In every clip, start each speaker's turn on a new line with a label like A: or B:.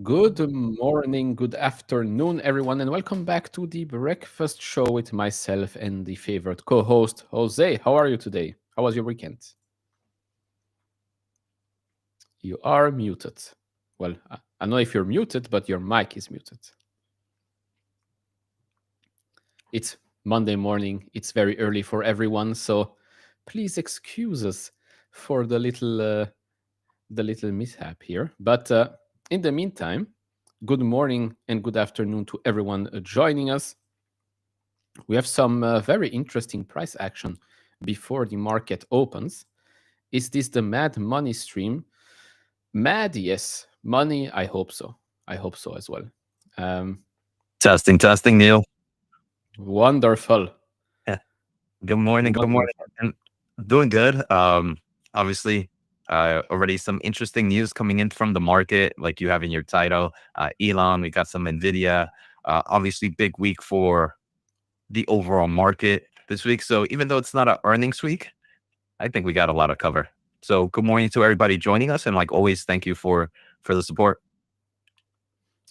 A: Good morning, good afternoon, everyone, and welcome back to the breakfast show with myself and the favorite co-host, Jose. How are you today? How was your weekend? You are muted. Well, I don't know if you're muted, but your mic is muted. It's Monday morning. It's very early for everyone, so please excuse us for the little mishap here. But in the meantime, good morning and good afternoon to everyone joining us. We have some very interesting price action before the market opens. Is this the mad money stream? Mad, yes. Money, I hope so. I hope so as well.
B: Testing, Neil.
A: Wonderful.
B: Yeah. Good morning. And doing good. Obviously, already some interesting news coming in from the market, like you have in your title. Elon, we got some Nvidia. Obviously, big week for the overall market this week. So even though it's not an earnings week, I think we got a lot to cover. So good morning to everybody joining us, and like always, thank you for the support.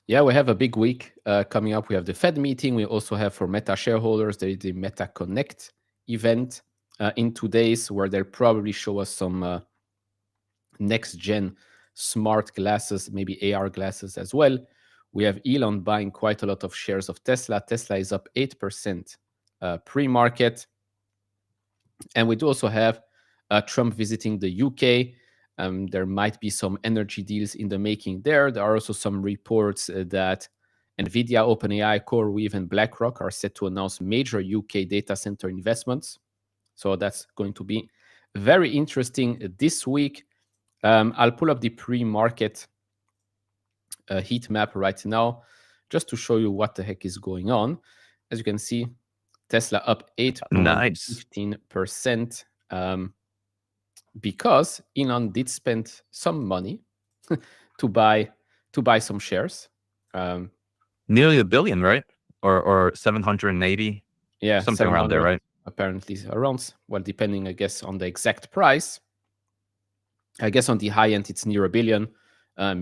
A: Yeah, we have a big week coming up. We have the Fed meeting. We also have for Meta shareholders, the Meta Connect event in 2 days, where they'll probably show us some next-gen smart glasses, maybe AR glasses as well. We have Elon buying quite a lot of shares of Tesla. Tesla is up 8% pre-market. And we do also have Trump visiting the UK. There might be some energy deals in the making there. There are also some reports that Nvidia, OpenAI, CoreWeave, and BlackRock are set to announce major UK data center investments. So that's going to be very interesting this week. I'll pull up the pre-market heat map right now just to show you what the heck is going on. As you can see, Tesla up 8.15%. Because Elon did spend some money to buy some shares.
B: Nearly $1 billion, right? Or 780.
A: Yeah,
B: something around there, right?
A: Apparently around, well, depending, I guess, on the exact price. I guess on the high end, it's near $1 billion.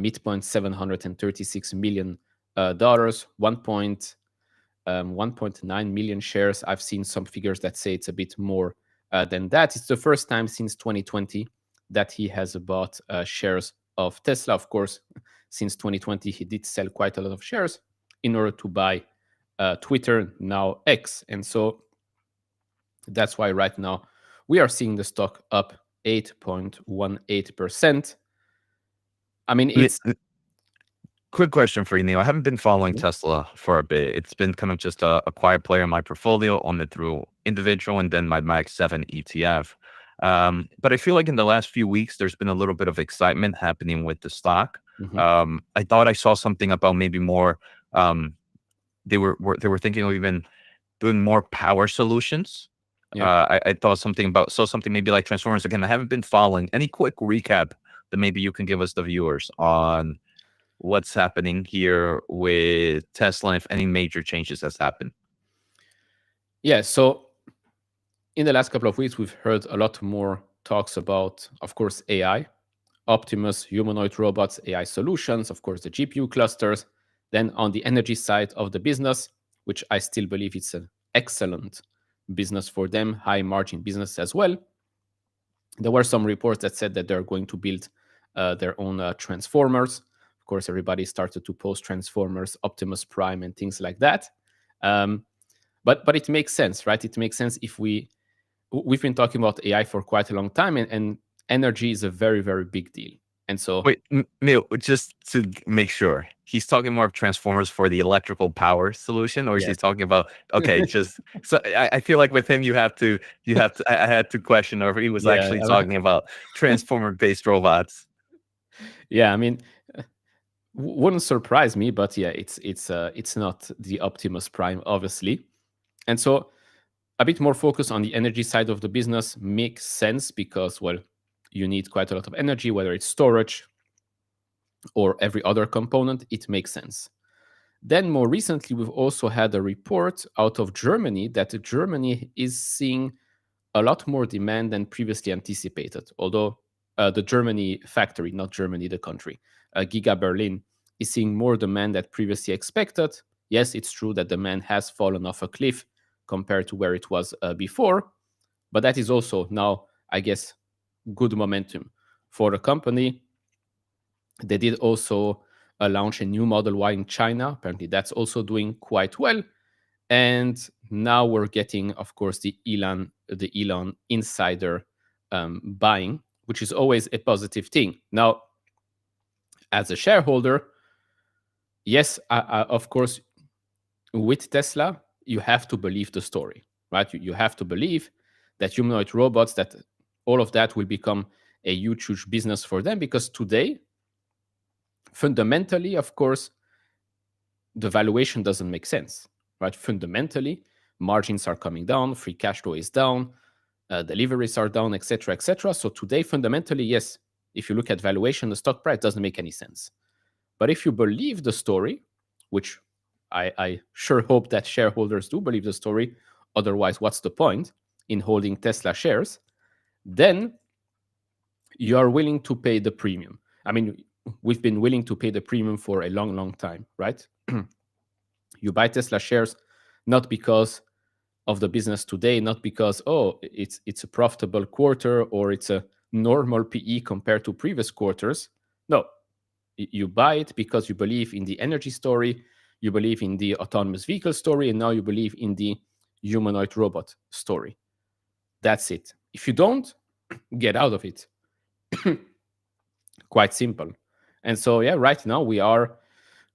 A: Midpoint $736 million. 1.9 million shares. I've seen some figures that say it's a bit more than that. It's the first time since 2020 that he has bought shares of Tesla. Of course, since 2020, he did sell quite a lot of shares in order to buy Twitter, now X. And so that's why right now we are seeing the stock up 8.18%. I mean, it's...
B: Quick question for you, Neil. I haven't been following
A: Mhm.
B: Tesla for a bit. It's been kind of just a quiet player in my portfolio, owned it through individual and then my Mag 7 ETF. But I feel like in the last few weeks, there's been a little bit of excitement happening with the stock.
A: Mhm.
B: I thought I saw something about maybe more. Um, they were thinking of even doing more power solutions.
A: Yeah.
B: I thought something about something maybe like Transformers. Again, I haven't been following. Any quick recap that maybe you can give us the viewers on what's happening here with Tesla, if any major changes has happened.
A: Yeah. So in the last couple of weeks, we've heard a lot more talks about, of course, AI, Optimus, humanoid robots, AI solutions, of course, the GPU clusters. Then on the energy side of the business, which I still believe it's an excellent business for them, high margin business as well. There were some reports that said that they're going to build their own transformers. Of course, everybody started to post transformers, Optimus Prime, and things like that. Um, but it makes sense, right? It makes sense if we've been talking about AI for quite a long time, and energy is a very, very big deal. And so,
B: Wait, Neil, just to make sure, he's talking more of transformers for the electrical power solution, or is he
A: yes,
B: talking about okay, just so I feel like with him I had to question or if he was
A: yeah,
B: actually talking about transformer based robots.
A: yeah. I mean, wouldn't surprise me, but yeah, it's not the Optimus Prime, obviously. And so, a bit more focus on the energy side of the business makes sense because, well, you need quite a lot of energy, whether it's storage or every other component. It makes sense. Then, more recently, we've also had a report out of Germany that Germany is seeing a lot more demand than previously anticipated. Although the Germany factory, not Germany, the country, Giga Berlin, is seeing more demand than previously expected. Yes, it's true that demand has fallen off a cliff compared to where it was before, but that is also now, I guess, good momentum for the company. They did also launch a new Model Y in China. Apparently, that's also doing quite well. And now we're getting, of course, the Elon insider buying, which is always a positive thing. Now, as a shareholder, yes, of course, with Tesla, you have to believe the story, right? You have to believe that humanoid robots, that all of that will become a huge, huge business for them because today, fundamentally, of course, the valuation doesn't make sense, right? Fundamentally, margins are coming down, free cash flow is down, deliveries are down, etc., etc. So today, fundamentally, yes, if you look at valuation, the stock price doesn't make any sense. But if you believe the story, which I sure hope that shareholders do believe the story, otherwise, what's the point in holding Tesla shares? Then you are willing to pay the premium. I mean, we've been willing to pay the premium for a long, long time, right? You buy Tesla shares not because of the business today, not because it's a profitable quarter or it's a normal PE compared to previous quarters. No, you buy it because you believe in the energy story, you believe in the autonomous vehicle story, and now you believe in the humanoid robot story. That's it. If you don't, get out of it. Quite simple. And so, yeah, right now we are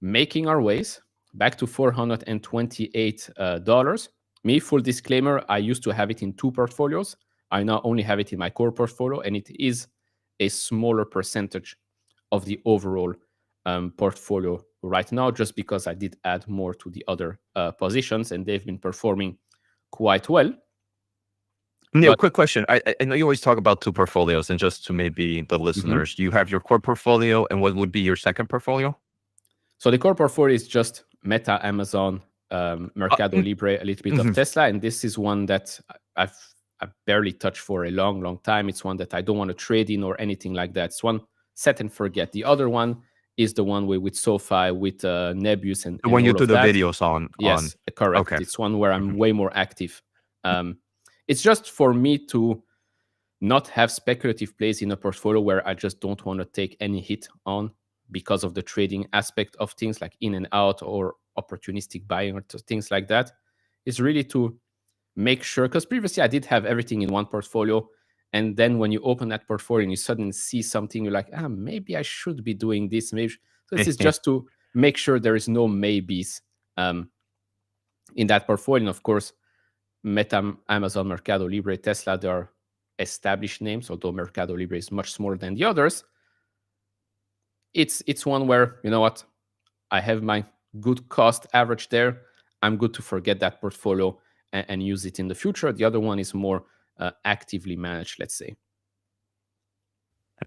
A: making our ways back to $428. Me, full disclaimer, I used to have it in two portfolios. I now only have it in my core portfolio, and it is a smaller percentage of the overall portfolio right now, just because I did add more to the other positions, and they've been performing quite well.
B: Neil,
A: But
B: quick question. I know you always talk about two portfolios, and just to maybe the
A: mhm.
B: listeners, you have your core portfolio, and what would be your second portfolio?
A: So the core portfolio is just Meta, Amazon, Mercado
B: Mm,
A: Libre, a little bit of
B: mhm.
A: Tesla, and this is one that I've I've barely touched for a long, long time. It's one that I don't want to trade in or anything like that. It's one set and forget. The other one is the one with SoFi, with Nebius,
B: The
A: and
B: one you
A: all
B: do
A: of
B: the
A: that.
B: videos on.
A: Yes, correct.
B: Okay.
A: It's one where I'm
B: Mhm.
A: way more active. Um, it's just for me to not have speculative plays in a portfolio where I just don't want to take any hit on because of the trading aspect of things like in and out or opportunistic buying or things like that. Is really to make sure, because previously I did have everything in one portfolio. And then when you open that portfolio and you suddenly see something, you're like, maybe I should be doing this. Maybe. So this is just to make sure there is no maybes in that portfolio. And of course, Meta, Amazon, Mercado Libre, Tesla, they are established names, although Mercado Libre is much smaller than the others. It's one where, you know what, I have my good cost average there. I'm good to forget that portfolio and use it in the future. The other one is more actively managed, let's say.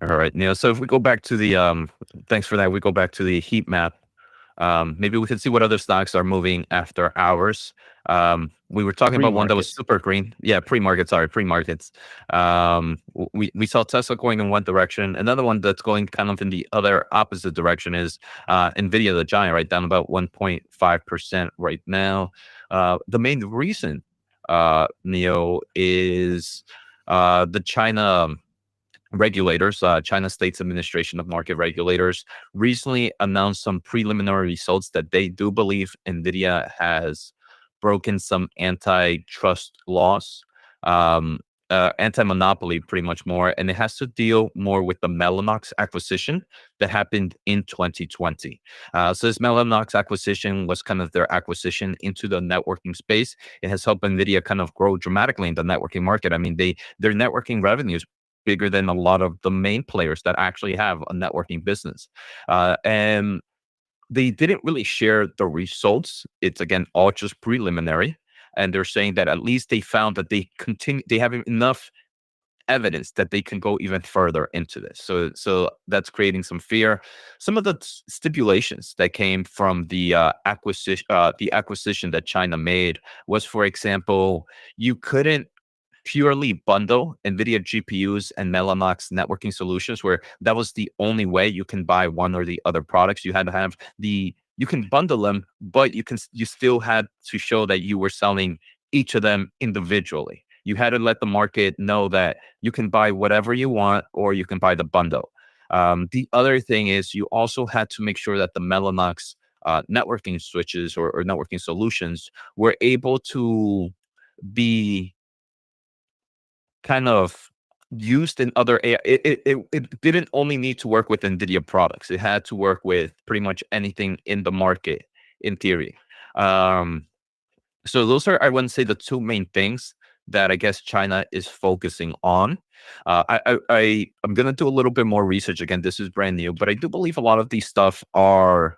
B: All right, Neil. So if we go back to the thanks for that. We go back to the heat map. Maybe we can see what other stocks are moving after hours. We were talking about one that was
A: Pre-market.
B: super green. Yeah, pre-market. Sorry, pre-markets. We saw Tesla going in one direction. Another one that's going kind of in the other opposite direction is Nvidia, the giant, right down about 1.5% right now. The main reason, Neil, is the China regulators, China State's Administration of Market Regulators, recently announced some preliminary results that they do believe Nvidia has broken some antitrust laws, anti-monopoly, pretty much more, and it has to deal more with the Mellanox acquisition that happened in 2020. So this Mellanox acquisition was kind of their acquisition into the networking space. It has helped Nvidia kind of grow dramatically in the networking market. I mean, their networking revenues bigger than a lot of the main players that actually have a networking business. And they didn't really share the results. It's again all just preliminary. And they're saying that at least they found that they have enough evidence that they can go even further into this. So that's creating some fear. Some of the stipulations that came from the acquisition that China made was, for example, you couldn't purely bundle NVIDIA GPUs and Mellanox networking solutions, where that was the only way you can buy one or the other products. You had to have you can bundle them, but you still had to show that you were selling each of them individually. You had to let the market know that you can buy whatever you want or you can buy the bundle. The other thing is you also had to make sure that the Mellanox networking switches or networking solutions were able to be kind of used in other AI. It didn't only need to work with NVIDIA products. It had to work with pretty much anything in the market in theory. So those are, I wouldn't say, the two main things that I guess China is focusing on. I'm gonna do a little bit more research. Again, this is brand new, but I do believe a lot of these stuff are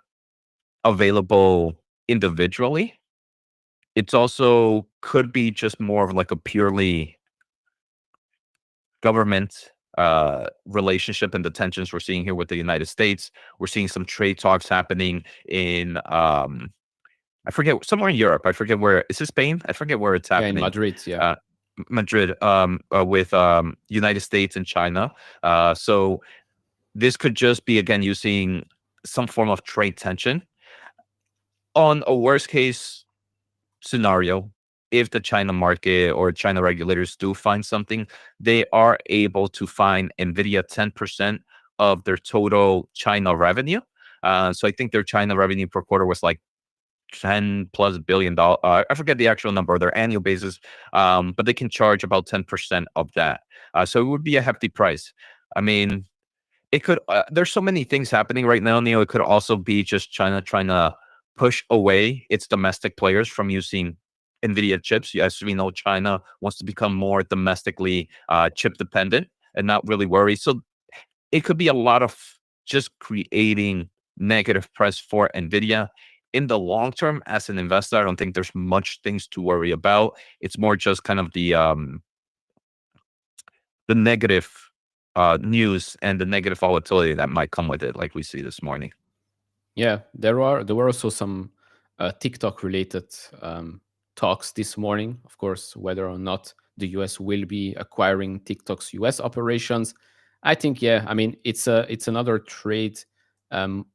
B: available individually. It's also could be just more of like a purely government relationship and the tensions we're seeing here with the United States. We're seeing some trade talks happening in I forget, somewhere in Europe. I forget where. Is it Spain? I forget where it's
A: Yeah, in
B: happening.
A: Madrid, yeah.
B: Uh, Madrid, with United States and China. So this could just be again using some form of trade tension. On a worst case scenario, if the China market or China regulators do find something, they are able to fine Nvidia 10% of their total China revenue. So I think their China revenue per quarter was like 10 plus $billion. I forget the actual number, their annual basis, but they can charge about 10% of that. So it would be a hefty price. I mean, it could, there's so many things happening right now, Neil. It could also be just China trying to push away its domestic players from using NVIDIA chips. As we know, China wants to become more domestically chip dependent and not really worry. So it could be a lot of just creating negative press for NVIDIA. In the long term, as an investor, I don't think there's much things to worry about. It's more just kind of the negative news and the negative volatility that might come with it, like we see this morning.
A: Yeah, there were also some TikTok related talks this morning. Of course, whether or not the US will be acquiring TikTok's US operations. I think, yeah, I mean, it's another trade um,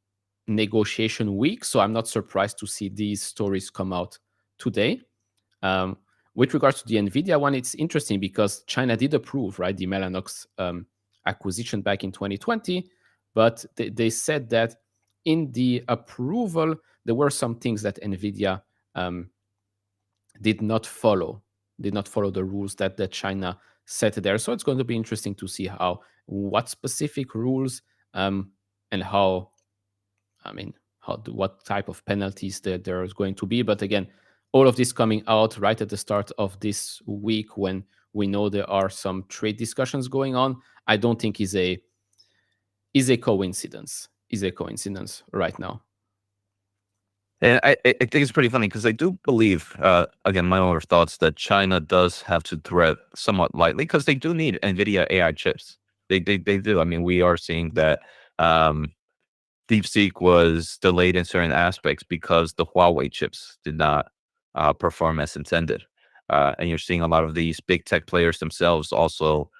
A: negotiation week, so I'm not surprised to see these stories come out today. Um, with regards to the Nvidia one, it's interesting because China did approve, right, the Mellanox acquisition back in 2020, but they said that in the approval there were some things that Nvidia um, did not follow, the rules that China set there. So it's going to be interesting to see what specific rules and how what type of penalties there is going to be. But again, all of this coming out right at the start of this week when we know there are some trade discussions going on, I don't think is a coincidence. Is a coincidence right now.
B: And I think it's pretty funny because I do believe, again, my own thoughts that China does have to tread somewhat lightly because they do need Nvidia AI chips. They do. I mean, we are seeing that DeepSeek was delayed in certain aspects because the Huawei chips did not perform as intended. And you're seeing a lot of these big tech players themselves also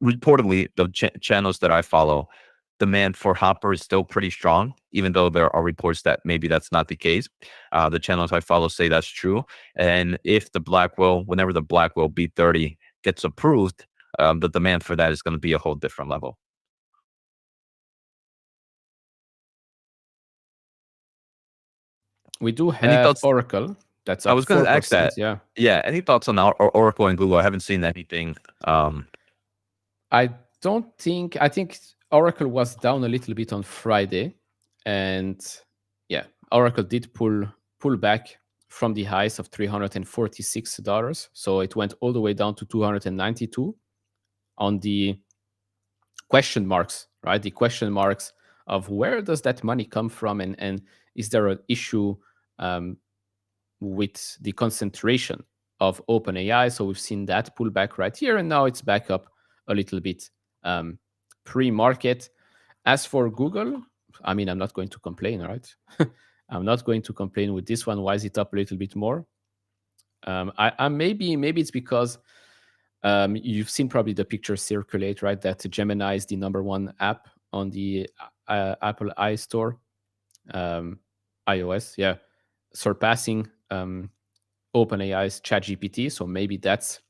B: reportedly, the channels that I follow, demand for Hopper is still pretty strong, even though there are reports that maybe that's not the case. The channels I follow say that's true. And if the Blackwell, whenever the Blackwell B30 gets approved, the demand for that is going to be a whole different level.
A: We do
B: Any
A: have
B: thoughts?
A: Oracle. That's
B: I
A: up
B: was going to ask
A: 4%.
B: that.
A: Yeah.
B: Yeah. Any thoughts on Oracle and Google? I haven't seen anything.
A: I think Oracle was down a little bit on Friday, and yeah, Oracle did pull back from the highs of $346. So it went all the way down to 292 on the question marks, right? The question marks of where does that money come from, and is there an issue with the concentration of OpenAI? So we've seen that pull back right here, and now it's back up a little bit pre-market. As for Google, I mean, I'm not going to complain, right? I'm not going to complain with this one. Why is it up a little bit more? I maybe it's because you've seen probably the picture circulate, right? That Gemini is the number one app on the Apple iStore, iOS, yeah, surpassing OpenAI's ChatGPT. So maybe that's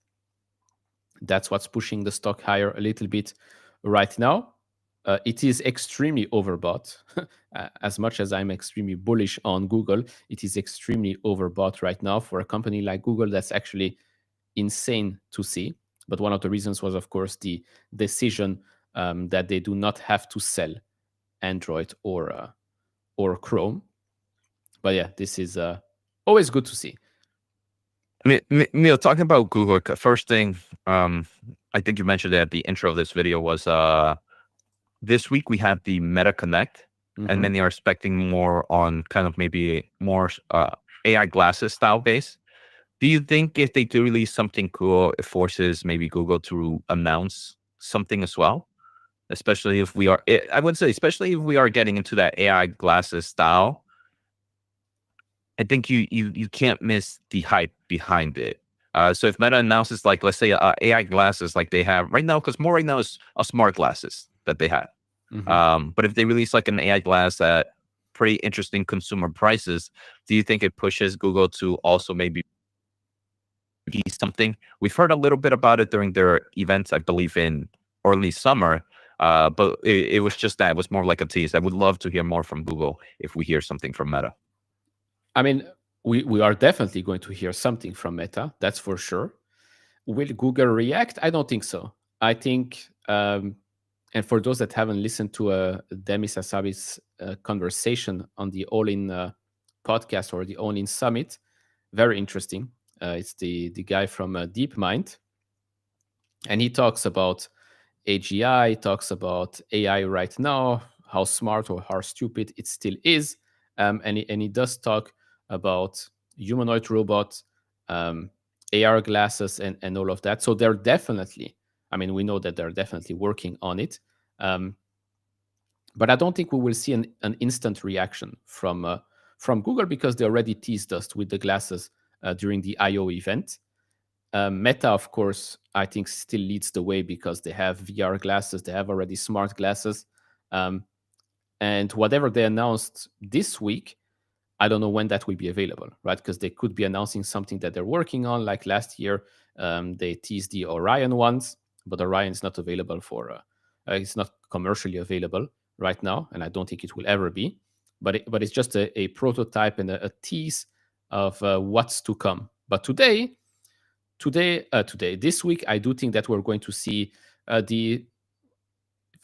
A: what's pushing the stock higher a little bit right now. It is extremely overbought. As much as I'm extremely bullish on Google, it is extremely overbought right now for a company like Google. That's actually insane to see. But one of the reasons was, of course, the decision that they do not have to sell Android or Chrome. But yeah, this is always good to see.
B: Neil, talking about Google, first thing, I think you mentioned at the intro of this video was this week we have the Meta Connect, and many are expecting more on kind of maybe more AI glasses style base. Do you think if they do release something cool, it forces maybe Google to announce something as well? Especially if we are, I would say, especially if we are getting into that AI glasses style, I think you can't miss the hype behind it. So if Meta announces, like, let's say AI glasses like they have right now, because more right now is smart glasses that they have. But if they release like an AI glass at pretty interesting consumer prices, do you think it pushes Google to also maybe be something? We've heard a little bit about it during their events, I believe in early summer. But it was just that. It was more like a tease. I would love to hear more from Google if we hear something from Meta.
A: I mean, we are definitely going to hear something from Meta. That's for sure. Will Google react? I don't think so. I think, and for those that haven't listened to Demis Hassabis conversation on the All In podcast or the All In Summit, very interesting. It's the guy from DeepMind, and he talks about AGI, talks about AI right now, how smart or how stupid it still is, and he does talk about humanoid robots, AR glasses, and all of that. So they're definitely, I mean, we know that they're definitely working on it. But I don't think we will see an instant reaction from Google because they already teased us with the glasses during the I/O event. Meta, of course, I think still leads the way because they have VR glasses, they have already smart glasses, and whatever they announced this week, I don't know when that will be available, right? Because they could be announcing something that they're working on. Like last year, they teased the Orion ones, but Orion is not available it's not commercially available right now, and I don't think it will ever be. But it's just a prototype and a tease of what's to come. But this week, I do think that we're going to see the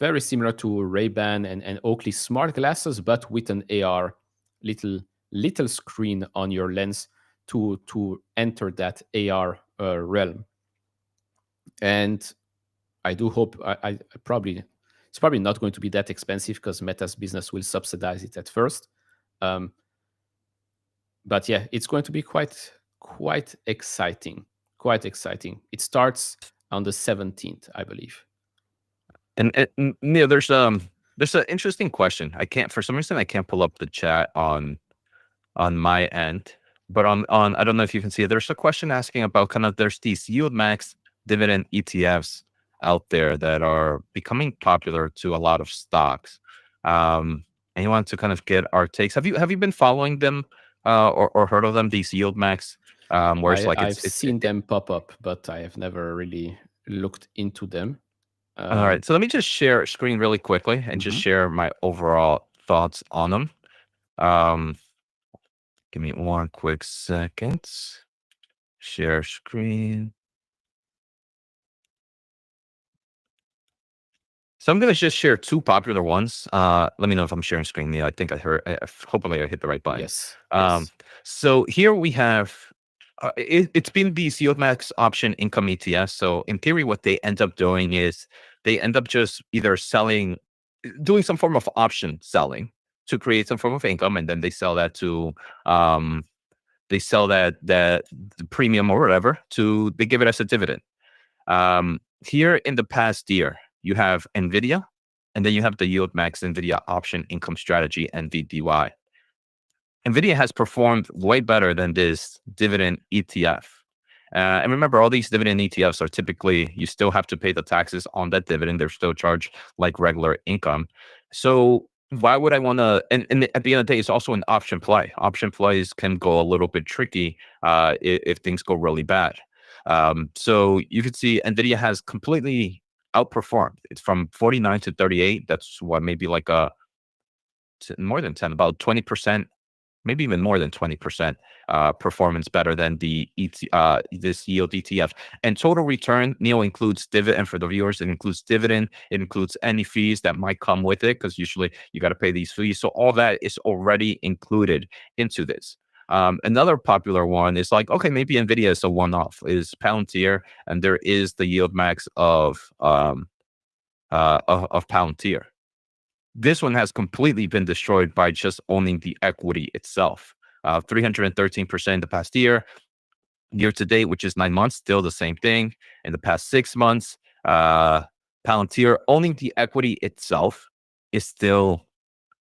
A: very similar to Ray-Ban and Oakley smart glasses, but with an AR little screen on your lens to enter that AR realm. And I do hope I probably it's probably not going to be that expensive because Meta's business will subsidize it at first. But yeah, it's going to be quite exciting. Quite exciting. It starts on the 17th, I believe.
B: And Neil, there's an interesting question. For some reason I can't pull up the chat on my end, but on I don't know if you can see it. There's a question asking about kind of there's these YieldMax dividend ETFs out there that are becoming popular to a lot of stocks. And you want to kind of get our takes. Have you been following them or heard of them? These YieldMax, where it's like
A: I've seen them pop up, but I have never really looked into them.
B: All right, so let me just share screen really quickly and just share my overall thoughts on them. Give me one quick second. Share screen. So I'm going to just share two popular ones. Let me know if I'm sharing screen. Yeah, I think I heard. Hopefully, I hit the right button.
A: Yes.
B: So here we have. It's been the YieldMax option income ETFs. So in theory, what they end up doing is they end up just either doing some form of option selling to create some form of income, and then they sell that to the premium or whatever they give it as a dividend. Here in the past year, you have Nvidia, and then you have the YieldMax Nvidia option income strategy, NVDY. Nvidia has performed way better than this dividend ETF. And remember, all these dividend ETFs are typically, you still have to pay the taxes on that dividend. They're still charged like regular income. So why would I want to, and at the end of the day, it's also an option play. Option plays can go a little bit tricky if things go really bad. So you can see Nvidia has completely outperformed. It's from 49 to 38. That's what, maybe like more than 10, about 20%, maybe even more than 20% performance better than this yield ETF. And total return, Neil, includes dividend. For the viewers, it includes dividend. It includes any fees that might come with it, because usually you got to pay these fees. So all that is already included into this. Another popular one is like, okay, maybe Nvidia is a one-off, is Palantir, and there is the YieldMax of Palantir. This one has completely been destroyed by just owning the equity itself. 313% in the past year. Year to date, which is 9 months, still the same thing. In the past 6 months, Palantir owning the equity itself is still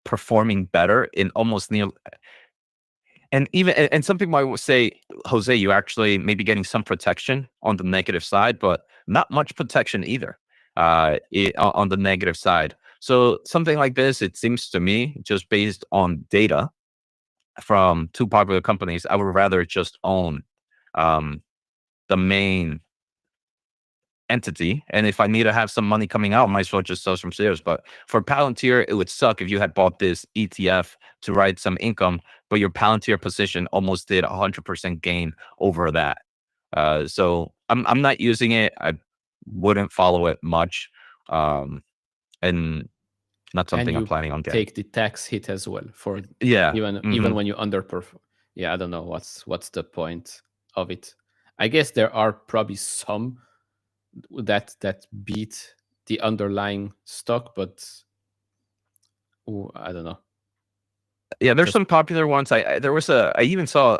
B: performing in almost near. And some people might say, Jose, you actually may be getting some protection on the negative side, but not much protection either on the negative side. So something like this, it seems to me, just based on data from two popular companies, I would rather just own the main entity. And if I need to have some money coming out, I might as well just sell some shares. But for Palantir, it would suck if you had bought this ETF to ride some income, but your Palantir position almost did 100% gain over that. So I'm not using it. I wouldn't follow it much. And not something I'm planning on getting.
A: Take the tax hit as well for
B: even
A: when you underperform. Yeah, I don't know what's the point of it. I guess there are probably some that beat the underlying stock, but I don't know.
B: Yeah, there's some popular ones. I even saw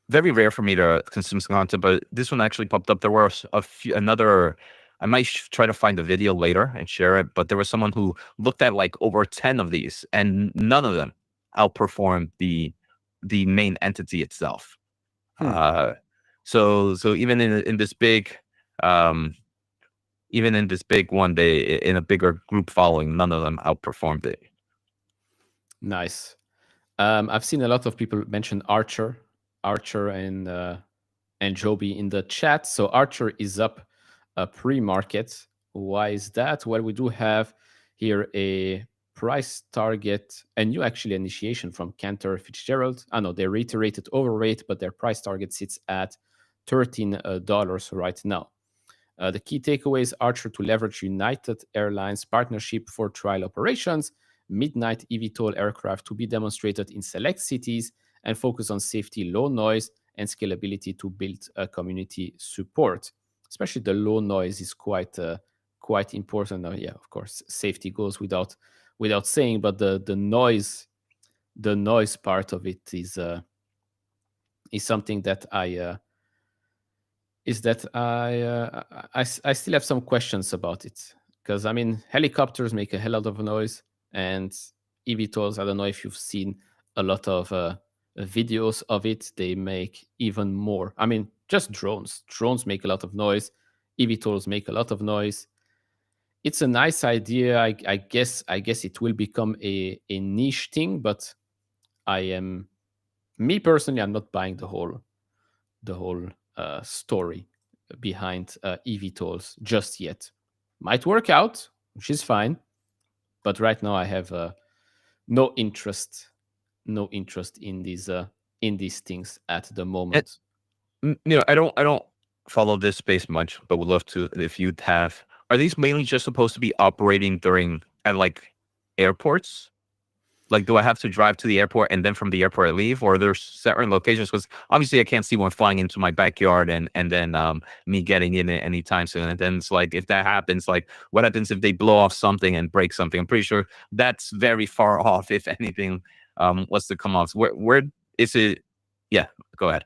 B: very rare for me to consume some content, but this one actually popped up. There was I might try to find the video later and share it, but there was someone who looked at like over 10 of these, and none of them outperformed the main entity itself. So even in this big one, in a bigger group following, none of them outperformed it.
A: Nice. I've seen a lot of people mention Archer and Joby in the chat. So Archer is up pre-market. Why is that? Well, we do have here a price target, a new actually initiation from Cantor Fitzgerald. I know they reiterated overweight, but their price target sits at $13 right now. The key takeaways: Archer to leverage United Airlines partnership for trial operations, midnight eVTOL aircraft to be demonstrated in select cities, and focus on safety, low noise, and scalability to build community support. Especially the low noise is quite important. Yeah, of course, safety goes without saying, but the noise part of it is something that I still have some questions about it, because I mean helicopters make a hell of a noise, and eVTOLs, I don't know if you've seen a lot of videos of it, they make even more. I mean, just drones make a lot of noise, eVTOLs make a lot of noise. It's a nice idea. I guess it will become a niche thing, but I am me personally, I'm not buying the whole story behind eVTOLs just yet. Might work out, which is fine, but right now I have no interest, no interest in these things at the
B: And,
A: moment.
B: I don't follow this space much, but would love to if you'd have. Are these mainly just supposed to be operating during at like airports? Like, do I have to drive to the airport and then from the airport I leave, or there's certain locations? Because obviously I can't see one flying into my backyard and then me getting in it anytime soon. And then it's like if that happens, like what happens if they blow off something and break something? I'm pretty sure that's very far off, if anything was to come off. Where is it? Yeah, go ahead.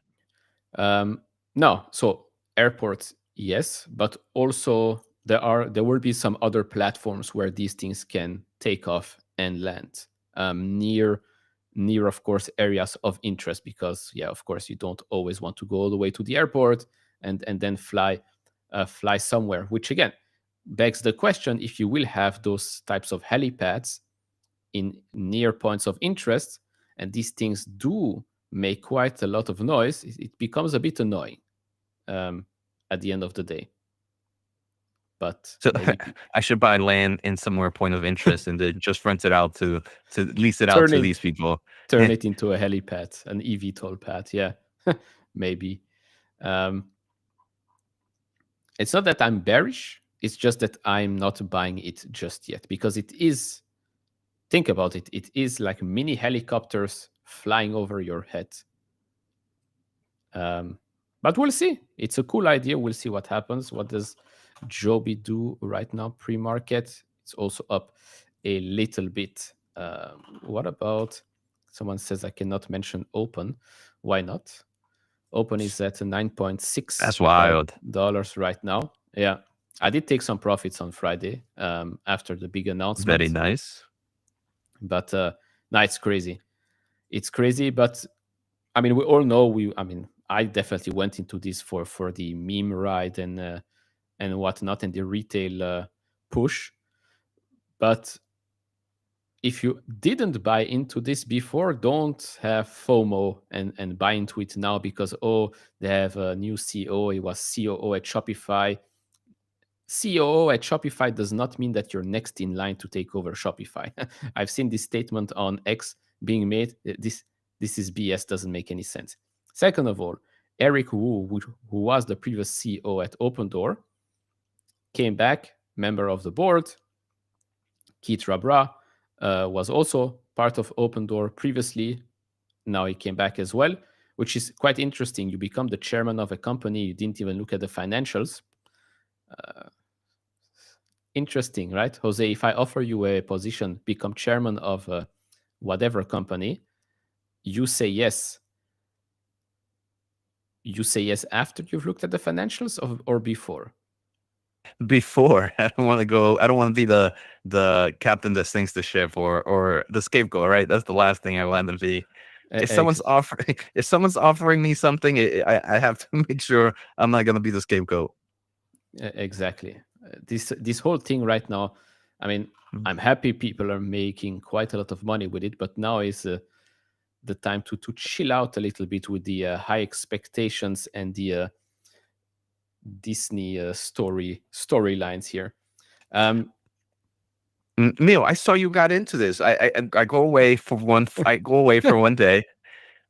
A: Um, no, so airports, yes, but also there will be some other platforms where these things can take off and land near, of course, areas of interest, because yeah, of course, you don't always want to go all the way to the airport and then fly somewhere, which again begs the question: if you will have those types of helipads in near points of interest, and these things do make quite a lot of noise, it becomes a bit annoying um, at the end of the day. But
B: So
A: maybe
B: I should buy land in somewhere point of interest and then just rent it out to lease it out
A: turn
B: to
A: it
B: these people.
A: turn it into a helipad, an eVTOL pad. Yeah, maybe. Um, it's not that I'm bearish. It's just that I'm not buying it just yet, because it is. Think about it. It is like mini helicopters flying over your head. Um, but we'll see. It's a cool idea. We'll see what happens. What does Joby do right now? Pre-market. It's also up a little bit. What about? Someone says I cannot mention Open. Why not? Open is at 9.6
B: That's wild.
A: dollars right now. Yeah, I did take some profits on Friday after the big
B: Very
A: announcement,
B: nice.
A: but no, it's crazy. It's crazy, but I mean, we all know I mean, I definitely went into this for the meme ride and whatnot, and the retail push. But if you didn't buy into this before, don't have FOMO and buy into it now, because they have a new CEO. He was COO at Shopify. COO at Shopify does not mean that you're next in line to take over Shopify. I've seen this statement on X being made. This is BS, doesn't make any sense. Second of all, Eric Wu, who was the previous CEO at OpenDoor, came back, member of the board. Keith Rabra was also part of OpenDoor previously. Now he came back as well, which is quite interesting. You become the chairman of a company, you didn't even look at the financials. Interesting, right, Jose? If I offer you a position, become chairman of whatever company, you say yes. You say yes after you've looked at the financials, or before?
B: Before I don't want to go. I don't want to be the captain that sinks the ship or the scapegoat. Right. That's the last thing I want to be. If someone's
A: Ex-
B: offering, if someone's offering me something, I have to make sure I'm not going to be the scapegoat.
A: exactly. This whole thing right now, I mean, I'm happy people are making quite a lot of money with it, but now is the time to chill out a little bit with the high expectations and the Disney storylines here.
B: Neil, I saw you got into this. I go away for one. I go away for one day.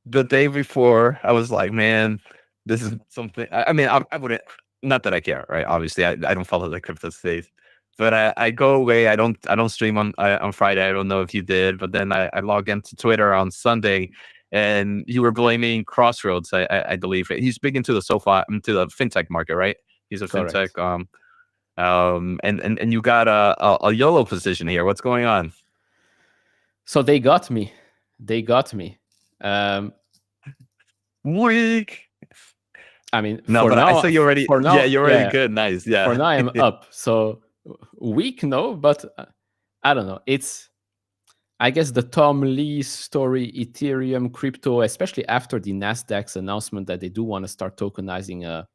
B: The day before, I was like, man, this is something. I mean, I wouldn't. not that I care, right? Obviously, I don't follow the crypto space, but I go away. I don't stream on Friday. I don't know if you did, but then I log into Twitter on Sunday, and you were blaming Crossroads. I believe he's big into the into the fintech market, right? He's a fintech.
A: Correct.
B: And you got a YOLO position here. What's going on?
A: So they got me. They got me. Um,
B: Weak.
A: I mean,
B: No, but I saw you already.
A: for
B: Yeah,
A: now,
B: you're already
A: yeah,
B: good. Nice.
A: for
B: Yeah.
A: now I'm up. So weak, no, but I don't know. It's, I guess, the Tom Lee story, Ethereum, crypto, especially after the Nasdaq's announcement that they do want to start tokenizing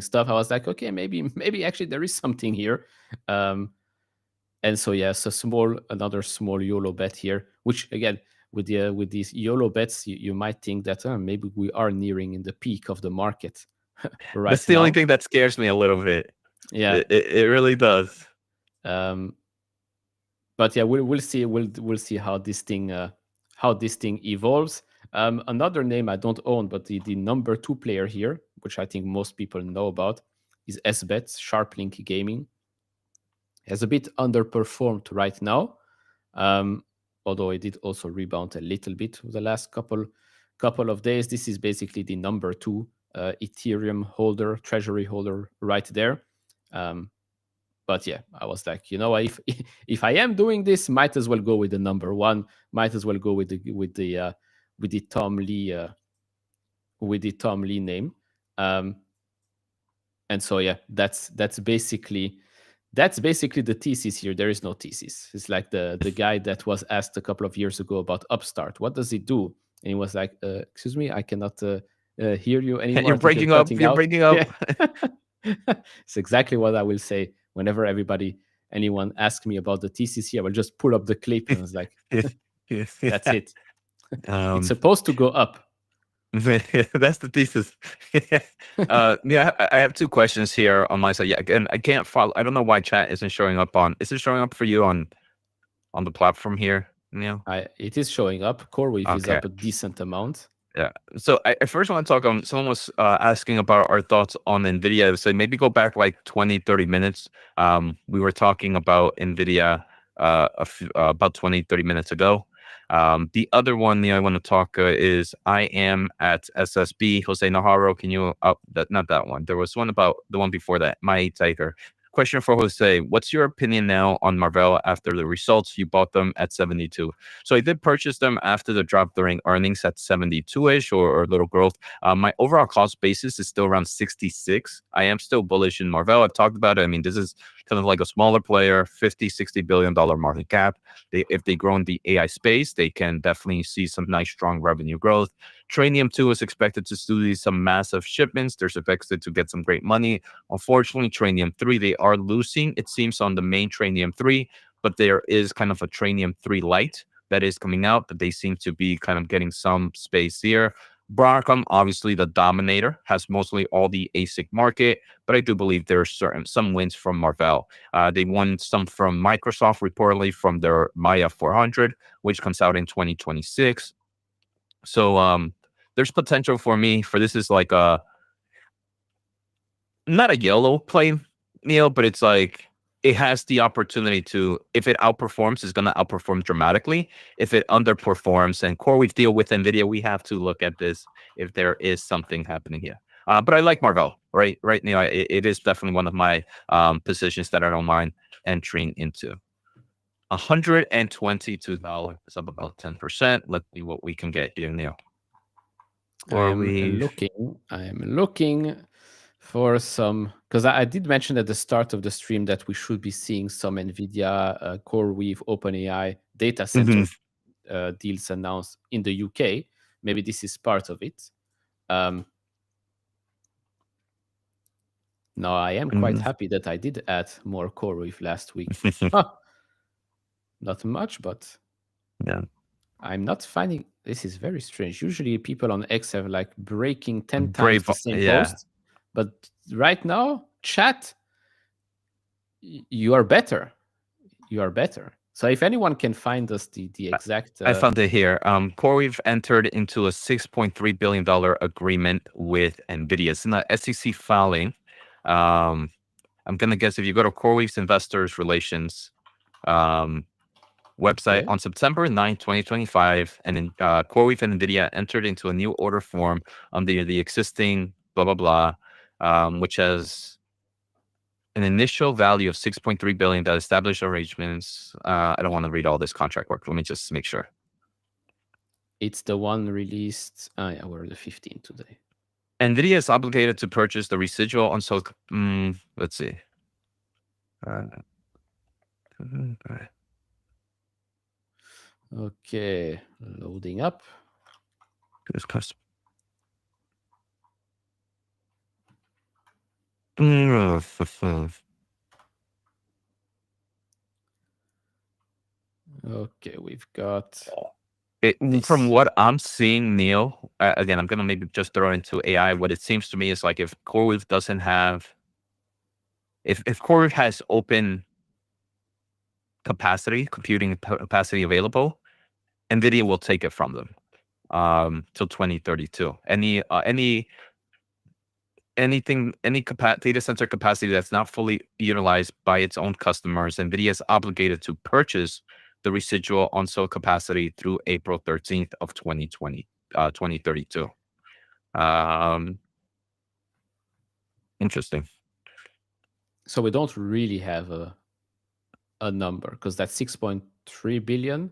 A: stuff. I was like, okay, maybe actually there is something here. Um, and so yeah, so another small YOLO bet here, which again, with these YOLO bets, you might think that maybe we are nearing in the peak of the market
B: That's
A: right
B: the only
A: now.
B: thing that scares me a little bit.
A: Yeah.
B: It really does.
A: Um, but yeah, we'll see. We'll see how this thing evolves. Another name I don't own, but the number 2 player here, which I think most people know about, is SBET, SharpLink Gaming. Has a bit underperformed right now, um, although it did also rebound a little bit the last couple of days. This is basically the number 2 Ethereum holder, treasury holder, right there. But yeah, I was like, if I am doing this, might as well go with the number 1. Might as well go with the Tom Lee name. And so yeah, that's basically the thesis here. There is no thesis. It's like the guy that was asked a couple of years ago about Upstart. What does it do? And he was like, "Excuse me, I cannot hear you anymore.
B: You're
A: I think you're
B: breaking up.
A: cutting
B: You're
A: out."
B: breaking up.
A: Yeah, it's exactly what I will say whenever anyone asks me about the thesis here. I will just pull up the clip and it's like, "That's it. It's
B: um,
A: supposed to go up."
B: that's the thesis. Yeah, I have two questions here on my side. Yeah, again, I can't follow. I don't know why chat isn't showing up on. Is it showing up for you on the platform here?
A: It is showing up. CoreWeave is
B: Okay.
A: up a decent amount.
B: Yeah. So I first want to talk on someone was asking about our thoughts on Nvidia. So maybe go back like 20, 30 minutes. We were talking about Nvidia about 20, 30 minutes ago. The other one I want to talk is I am at SSB. Jose Najarro, can you not that one. There was one about the one before that, my Tiger. Question for Jose. What's your opinion now on Marvell after the results? You bought them at 72. So I did purchase them after the drop during earnings at 72-ish or a little growth. My overall cost basis is still around 66. I am still bullish in Marvell. I've talked about it. I mean, this is kind of like a smaller player, $50-60 billion market cap. If they grow in the AI space, they can definitely see some nice, strong revenue growth. Trainium 2 is expected to do some massive shipments. They're expected to get some great money. Unfortunately, Trainium 3, they are losing, it seems, on the main Trainium 3, but there is kind of a Trainium 3 Lite that is coming out, but they seem to be kind of getting some space here. Broadcom, obviously the dominator, has mostly all the ASIC market, but I do believe there are some wins from Marvell. They won some from Microsoft, reportedly from their Maya 400, which comes out in 2026. So there's potential for me for this is like not a yellow play, Neil, but it's like it has the opportunity to, if it outperforms, it's going to outperform dramatically. If it underperforms, and CoreWeave deal with Nvidia, we have to look at this if there is something happening here. But I like Marvell, right? Right now, it is definitely one of my positions that I don't mind entering into. $122 is up about 10%. Let's see what we can get here, Neil.
A: I am looking for some, because I did mention at the start of the stream that we should be seeing some Nvidia, CoreWeave, OpenAI data center deals announced in the UK. Maybe this is part of it. No, I am quite happy that I did add more CoreWeave last week. Not much, but
B: Yeah.
A: I'm not finding, this is very strange. Usually people on X have like breaking 10 times the same post. But right now, chat, you are better. You are better. So if anyone can find us the exact,
B: I found it here. CoreWeave entered into a $6.3 billion agreement with Nvidia. It's in the SEC filing. I'm going to guess if you go to CoreWeave's Investors Relations website
A: okay,
B: on September 9th, 2025, and then CoreWeave and Nvidia entered into a new order form under the existing blah, blah, blah, which has an initial value of $6.3 billion that established arrangements. I don't want to read all this contract work. Let me just make sure.
A: it's the one released. Yeah, we're the 15th today.
B: Nvidia is obligated to purchase the residual unsold. Let's see.
A: Okay, loading up.
B: This custom.
A: Okay, we've got
B: From
A: this.
B: what I'm seeing, Neil, again, I'm going to maybe just throw into AI. What it seems to me is like if CoreWeave doesn't have, if CoreWeave has open capacity, computing capacity available, Nvidia will take it from them till 2032. Any data center capacity that's not fully utilized by its own customers, Nvidia is obligated to purchase the residual unsold capacity through April 13th of 2032. Interesting.
A: So we don't really have a number because that 6.3 billion.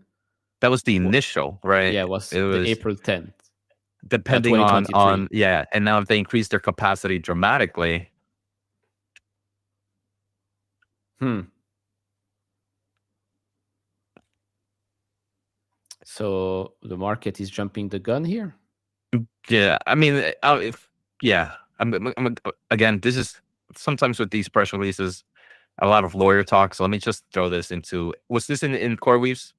B: That was the initial, right?
A: Yeah, was
B: It
A: the
B: was
A: April 10th,
B: depending on
A: 2023.
B: yeah, and now if they increase their capacity dramatically,
A: So the market is jumping the gun here.
B: yeah. I mean, yeah. Again, this is sometimes with these press releases, a lot of lawyer talk. So let me just throw this into. Was this in CoreWeave's?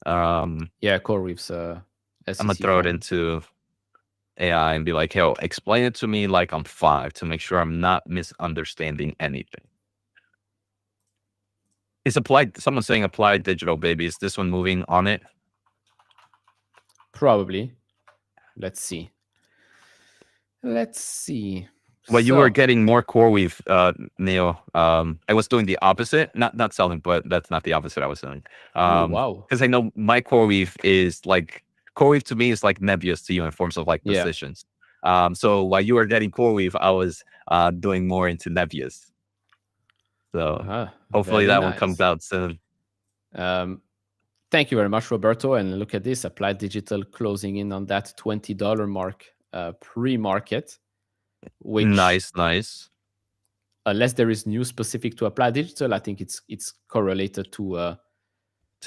A: Yeah, CoreWeave's
B: I'm gonna
A: SEC
B: throw it
A: filing.
B: into AI and be like, "Yo, explain it to me like I'm 5 to make sure I'm not misunderstanding anything." Is applied? Someone's saying applied digital, baby. Is this one moving on it?
A: Probably. Let's see. Let's see.
B: Well, you were
A: So,
B: getting more CoreWeave, Neil. I was doing the opposite, not selling, but that's not the opposite I was doing.
A: oh wow.
B: Because I know my CoreWeave is like CoreWeave to me is like nebulous to you in forms of like
A: Yeah.
B: positions. So while you were getting CoreWeave, I was doing more into nebulous. So hopefully
A: Very
B: that one comes
A: nice.
B: out soon.
A: Thank you very much, Roberto. And look at this, Applied Digital closing in on that $20 mark pre-market, which
B: Nice.
A: unless there is news specific to Applied Digital, I think it's correlated to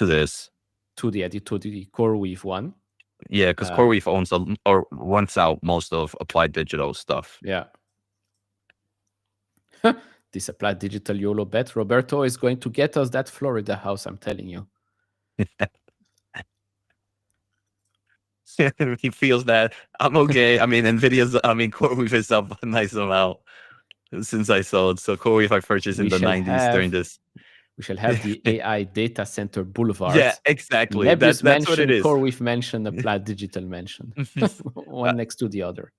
B: this.
A: to the CoreWeave one.
B: Yeah, because CoreWeave owns or wants out most of Applied Digital stuff.
A: Yeah. This Applied Digital YOLO bet, Roberto is going to get us that Florida house, I'm telling you.
B: He feels that I'm okay. I mean, CoreWeave is up a nice amount since I sold. So CoreWeave I purchased in the 90s during this.
A: We shall have the AI data center boulevard.
B: Yeah, exactly.
A: Nebius
B: That's what it
A: mentioned,
B: is.
A: CoreWeave mentioned, Applied Digital mentioned. One next to the other.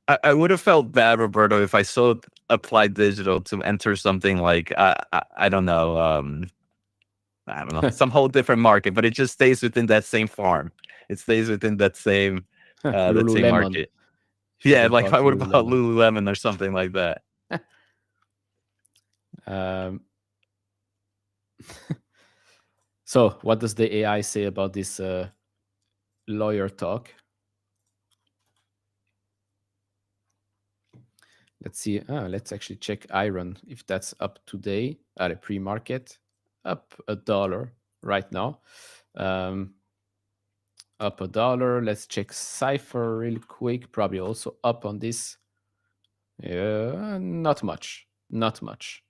B: I would have felt bad, Roberto, if I sold Applied Digital to enter something like I don't know, some whole different market, but it just stays within that same farm. It stays within that same
A: Lululemon.
B: market. Yeah, like I would have bought Lululemon or something like that.
A: So what does the AI say about this lawyer talk? Let's see. Let's actually check Iron if that's up today at a pre-market. Up $1 right now. Up $1. Let's check Cypher real quick. Probably also up on this. Yeah, not much. Not much.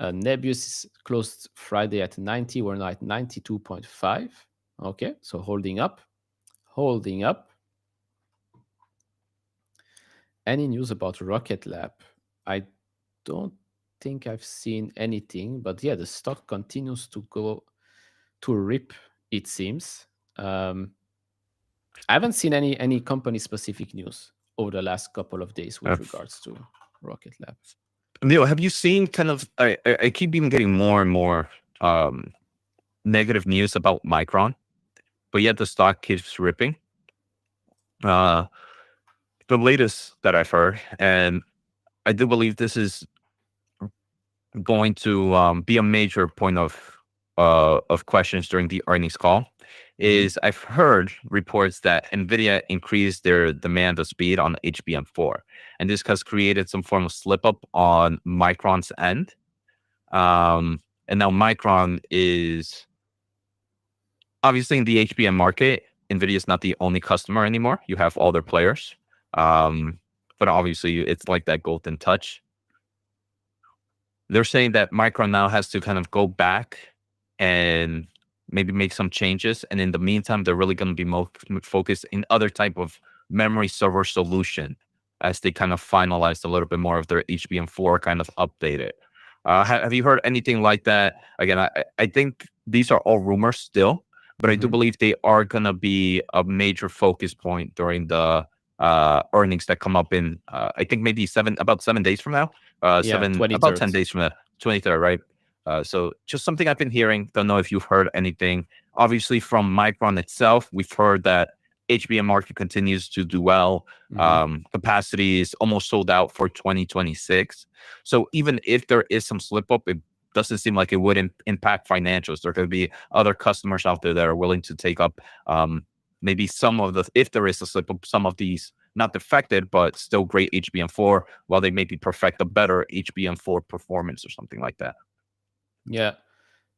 A: Nebius is closed Friday at 90. We're now at 92.5. Okay, so holding up. Holding up. Any news about Rocket Lab? I don't think I've seen anything, but yeah, the stock continues to go to rip, it seems. I haven't seen any company specific news over the last couple of days with regards to Rocket Lab.
B: Neil, have you seen kind of? I keep even getting more and more negative news about Micron, but yet the stock keeps ripping. The latest that I've heard, and I do believe this is going to be a major point of questions during the earnings call, is I've heard reports that Nvidia increased their demand of speed on HBM4, and this has created some form of slip up on Micron's end. And now Micron is obviously in the HBM market. Nvidia is not the only customer anymore. You have all their players, but obviously it's like that golden touch. They're saying that Micron now has to kind of go back and maybe make some changes. And in the meantime, they're really going to be more focused in other type of memory server solution as they kind of finalize a little bit more of their HBM4 kind of updated. Have you heard anything like that? Again, I think these are all rumors still, but I do believe they are going to be a major focus point during the earnings that come up in, I think maybe about 7 days from now.
A: Yeah,
B: About 10
A: 23rd.
B: days from the 23rd, right? So just something I've been hearing. Don't know if you've heard anything. Obviously, from Micron itself, we've heard that HBM market continues to do well. Capacity is almost sold out for 2026. So even if there is some slip up, it doesn't seem like it would impact financials. There could be other customers out there that are willing to take up maybe some of the, if there is a slip up, some of these not defected, but still great HBM4, while they maybe perfect a better HBM4 performance or something like that.
A: Yeah.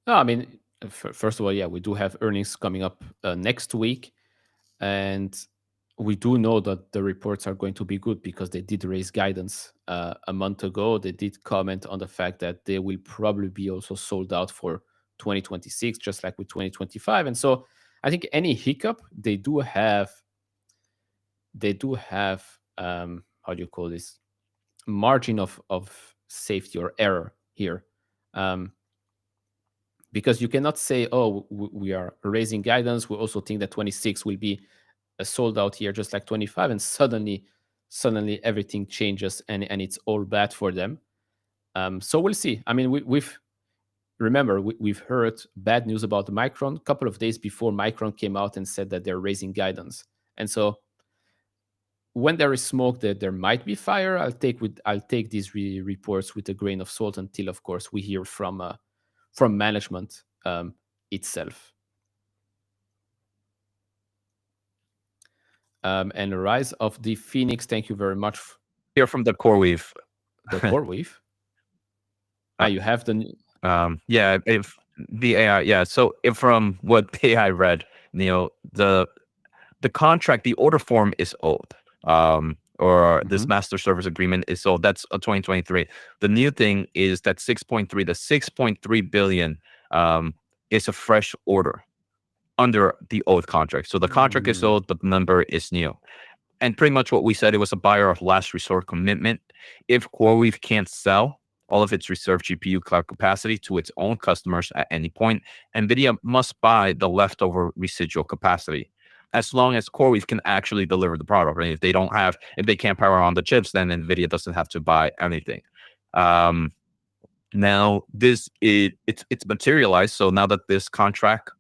A: No, I mean, first of all, yeah, we do have earnings coming up next week. And we do know that the reports are going to be good because they did raise guidance a month ago. They did comment on the fact that they will probably be also sold out for 2026, just like with 2025. And so I think any hiccup, they do have how do you call this, margin of safety or error here. Because you cannot say, oh, we are raising guidance, we also think that 26 will be a sold out year just like 25, and suddenly everything changes and it's all bad for them. So we'll see. I mean, we've heard bad news about the Micron a couple of days before Micron came out and said that they're raising guidance. And so when there is smoke, that there might be fire. I'll take these reports with a grain of salt until, of course, we hear from management itself. And the rise of the Phoenix. Thank you very much.
B: Here from the CoreWeave.
A: The CoreWeave. You have the
B: yeah, if the AI, yeah. So if from what AI read, Neil, the contract, the order form is old. Or this master service agreement is old. That's a 2023. The new thing is that 6.3, the 6.3 billion is a fresh order under the old contract. So the contract is old, but the number is new. And pretty much what we said, it was a buyer of last resort commitment. If CoreWeave can't sell all of its reserved GPU cloud capacity to its own customers at any point, Nvidia must buy the leftover residual capacity, as long as CoreWeave can actually deliver the product. Right? If they can't power on the chips, then Nvidia doesn't have to buy anything. Now it's materialized. So now that this contract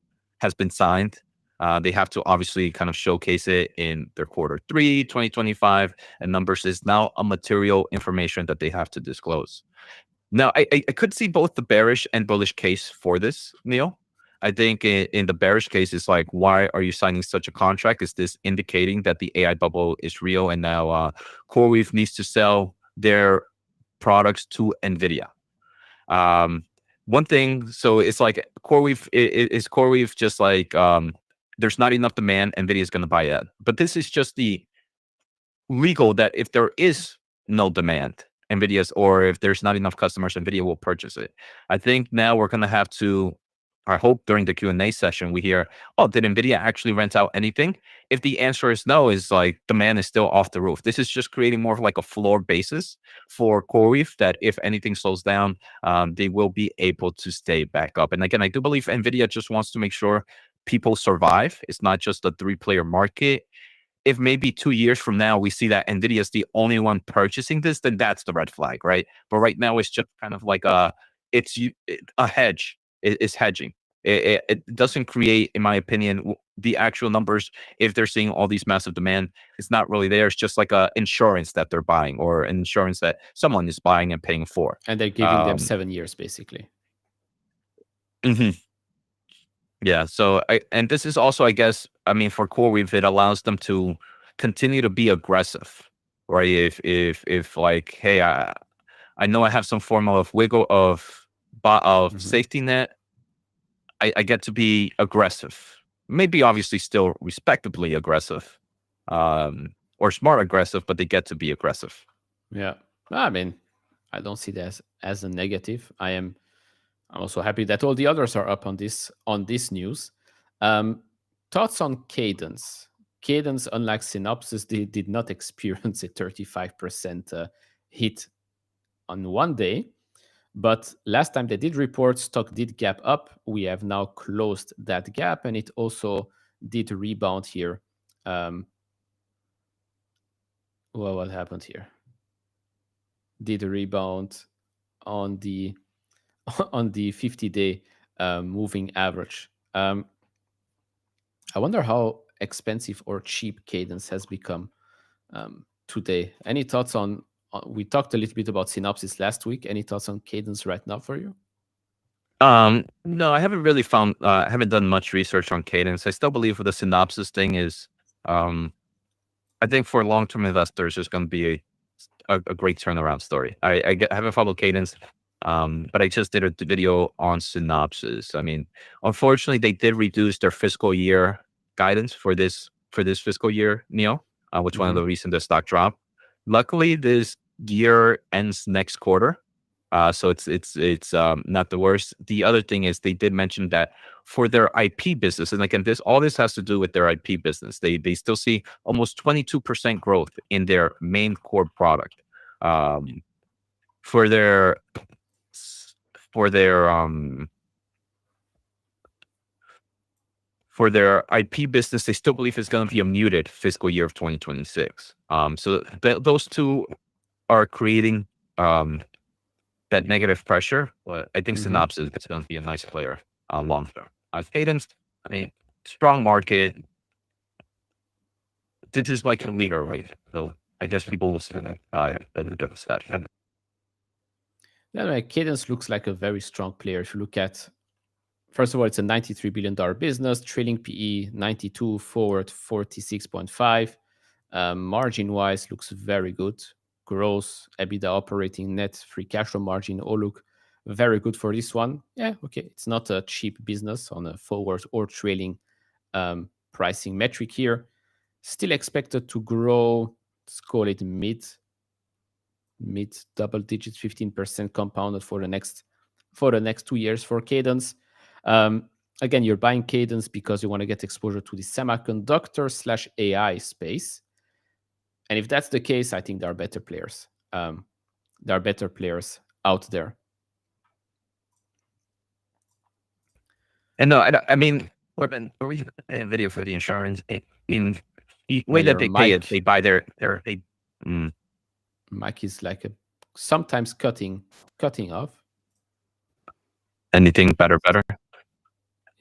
B: has been signed, they have to obviously kind of showcase it in their Q3 2025, and numbers is now a material information that they have to disclose. Now, I could see both the bearish and bullish case for this, Neil. I think in the bearish case, it's like, why are you signing such a contract? Is this indicating that the AI bubble is real and now CoreWeave needs to sell their products to Nvidia? One thing, so it's like CoreWeave, is CoreWeave just like, there's not enough demand, Nvidia is going to buy it. But this is just the legal that if there is no demand, Nvidia's, or if there's not enough customers, Nvidia will purchase it. I think now we're going to have to I hope during the Q&A session we hear, oh, did Nvidia actually rent out anything? If the answer is no, is like demand is still off the roof. This is just creating more of like a floor basis for CoreWeave that if anything slows down, they will be able to stay back up. And again, I do believe Nvidia just wants to make sure people survive. It's not just a three-player market. If maybe 2 years from now we see that Nvidia is the only one purchasing this, then that's the red flag, right? But right now it's just kind of like a hedge. It's hedging. It doesn't create, in my opinion, the actual numbers. If they're seeing all these massive demand, it's not really there. It's just like a insurance that they're buying, or an insurance that someone is buying and paying for.
A: And they're giving them 7 years, basically.
B: Mhm. Yeah. So, and this is also, I guess, I mean, for CoreWeave, it allows them to continue to be aggressive, right? If like, hey, I know I have some form of wiggle of
A: Mhm.
B: safety net. I get to be aggressive. Maybe obviously still respectably aggressive, or smart aggressive, but they get to be aggressive.
A: Yeah. I mean, I don't see that as a negative. I'm also happy that all the others are up on this news. Um, Thoughts on Cadence? Cadence, unlike Synopsis, they did not experience a 35% hit on one day. But last time they did report, stock did gap up. We have now closed that gap, and it also did rebound here. Well, what happened here? Did a rebound on the on the 50-day moving average. I wonder how expensive or cheap Cadence has become today. Any thoughts on? We talked a little bit about Synopsis last week. Any thoughts on Cadence right now for you?
B: No, I haven't really found. I haven't done much research on Cadence. I still believe the synopsis thing is. Um, I think for long-term investors, there's going to be a great turnaround story. I haven't followed Cadence, but I just did a video on Synopsis. I mean, unfortunately, they did reduce their fiscal year guidance for this fiscal year, Neil, which one of the
A: Hmm.
B: reasons the stock dropped. Luckily, this year ends next quarter, so it's not the worst. The other thing is they did mention that for their IP business, and again, this has to do with their IP business. They still see almost 22% growth in their main core product. Um, for their for their for their IP business, they still believe it's going to be a muted fiscal year of 2026. So those two are creating that negative pressure. But I think
A: Hmm.
B: Synopsis is going to be a nice player long term. Cadence, I mean, strong market. This is like a leader, right? So I guess people will say that.
A: Yeah, Cadence looks like a very strong player. If you look at, first of all, it's a $93 billion business, trailing PE 92, forward 46.5. Margin wise, looks very good. Gross, EBITDA, operating net, free cash flow margin all look very good for this one. Yeah, okay. It's not a cheap business on a forward or trailing pricing metric here. Still expected to grow, let's call it mid double digits, 15% compounded for the next 2 years for Cadence. Again, you're buying Cadence because you want to get exposure to the semiconductor slash AI space. And if that's the case, I think there are better players. There are better players out there.
B: And no, I mean, or we video for the insurance. In the way that
A: Your
B: they pay it,
A: mic
B: they buy their mm,
A: mic is like sometimes cutting off.
B: anything better.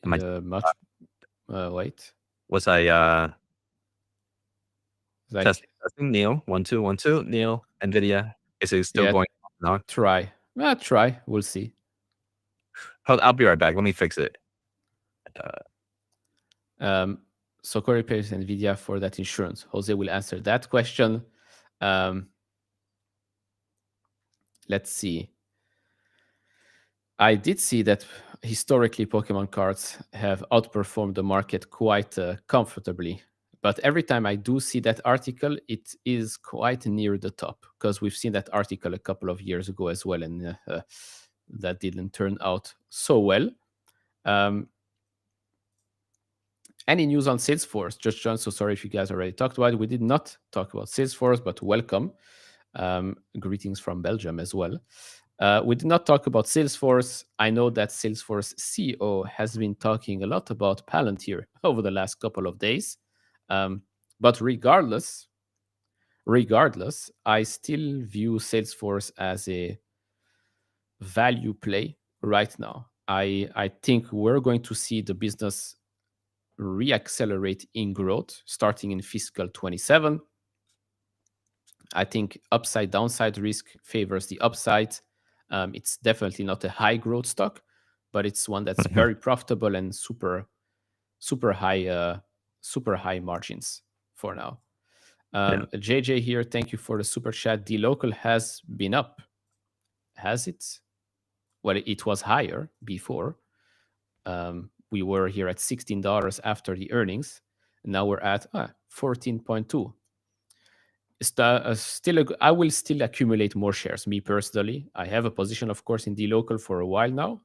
B: Am I
A: Much wait,
B: was I
A: like
B: testing Neil 1 2 1 2 Neil Nvidia, is it still
A: yeah,
B: going on?
A: try. We'll see.
B: I'll be right back. Let me fix it. Uh,
A: Um, so Corey pays Nvidia for that insurance. Jose will answer that question. Um, let's see. I did see that historically Pokemon cards have outperformed the market quite comfortably. But every time I do see that article, it is quite near the top because we've seen that article a couple of years ago as well, and that didn't turn out so well. Um, any news on Salesforce? Just John, so sorry if you guys already talked about it. We did not talk about Salesforce, but welcome. Greetings from Belgium as well. We did not talk about Salesforce. I know that Salesforce CEO has been talking a lot about Palantir over the last couple of days. But regardless, I still view Salesforce as a value play right now. I think we're going to see the business reaccelerate in growth starting in fiscal 27. I think upside downside risk favors the upside. It's definitely not a high growth stock, but it's one that's very profitable and super high margins for now.
B: Yeah.
A: JJ here, thank you for the super chat. The local has been up, has it? Well, it was higher before. We were here at $16 after the earnings. Now we're at 14.2. I will still accumulate more shares. Me personally, I have a position, of course, in the local for a while now,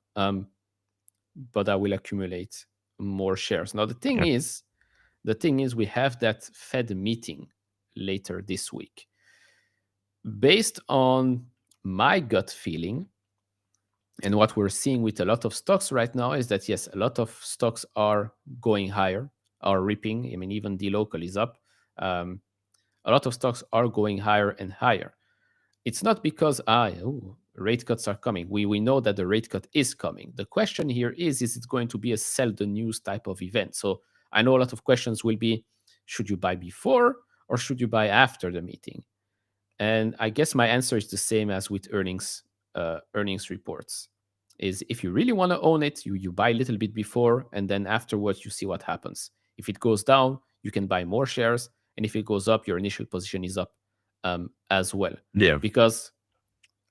A: but I will accumulate more shares. Now the thing is, we have that Fed meeting later this week. Based on my gut feeling, and what we're seeing with a lot of stocks right now is that, yes, a lot of stocks are going higher, are ripping. I mean, even the local is up. A lot of stocks are going higher and higher. It's not because rate cuts are coming. We know that the rate cut is coming. The question here is it going to be a sell the news type of event? So I know a lot of questions will be, should you buy before or should you buy after the meeting? And I guess my answer is the same as with earnings reports. Is if you really want to own it, you buy a little bit before, and then afterwards you see what happens. If it goes down, you can buy more shares, and if it goes up, your initial position is up as well.
B: Yeah.
A: Because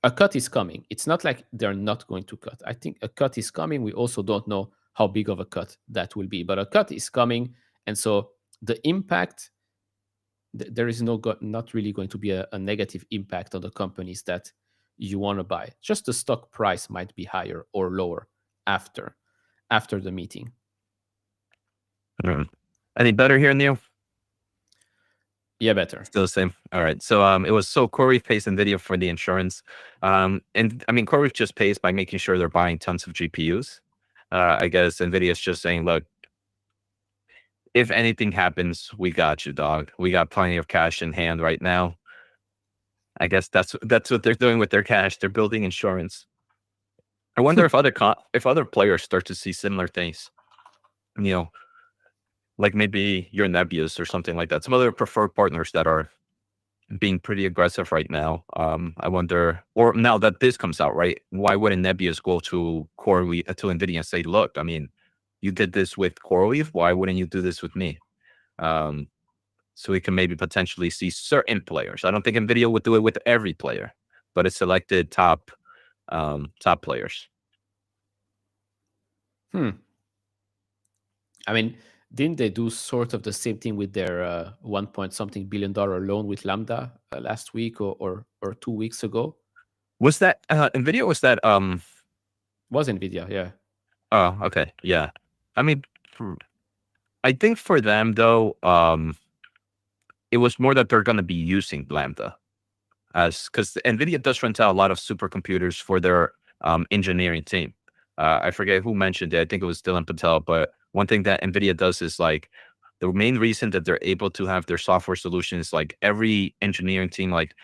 A: a cut is coming. It's not like they're not going to cut. I think a cut is coming. We also don't know how big of a cut that will be, but a cut is coming, and so the impact, there is not really going to be a negative impact on the companies that you want to buy. Just the stock price might be higher or lower after the meeting.
B: Any better here, Neil?
A: Yeah, better.
B: Still the same. All right. So it was CoreWeave pays Nvidia for the insurance. And I mean, CoreWeave just pays by making sure they're buying tons of GPUs. I guess Nvidia is just saying, look, if anything happens, we got you, dog. We got plenty of cash in hand right now. I guess that's what they're doing with their cash. They're building insurance. I wonder if other players start to see similar things. You know, like maybe your Nebius or something like that. Some other preferred partners that are being pretty aggressive right now. I wonder, or now that this comes out, right? Why wouldn't Nebius go to CoreWeave, to Nvidia and say, look, I mean, you did this with CoreWeave. Why wouldn't you do this with me? So we can maybe potentially see certain players. I don't think Nvidia would do it with every player, but it's selected top players.
A: I mean, didn't they do sort of the same thing with their 1 point something billion loan with Lambda last week or 2 weeks ago?
B: Was that Nvidia? Was that
A: Was Nvidia? Yeah.
B: Oh, okay, yeah. I mean, I think for them though, it was more that they're going to be using Lambda because Nvidia does rent out a lot of supercomputers for their engineering team. I forget who mentioned it. I think it was Dylan Patel. But one thing that Nvidia does is like the main reason that they're able to have their software solutions, like every engineering team, like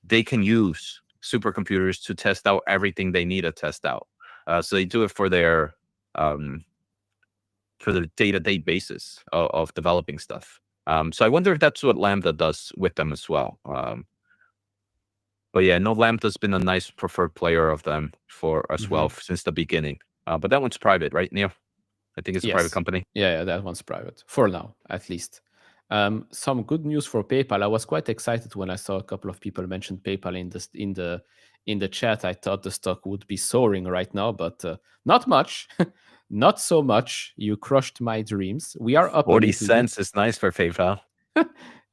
B: they can use supercomputers to test out everything they need to test out. So they do it for their day-to-day basis of developing stuff. So I wonder if that's what Lambda does with them as well. But yeah, no, Lambda's been a nice preferred player of them for as well since the beginning. But that one's private, right, Neil? I think it's a private company.
A: Yeah, that one's private for now, at least. Some good news for PayPal. I was quite excited when I saw a couple of people mention PayPal in the chat. I thought the stock would be soaring right now, but not much. Not so much. You crushed my dreams. We are up
B: 40 cents is nice for PayPal.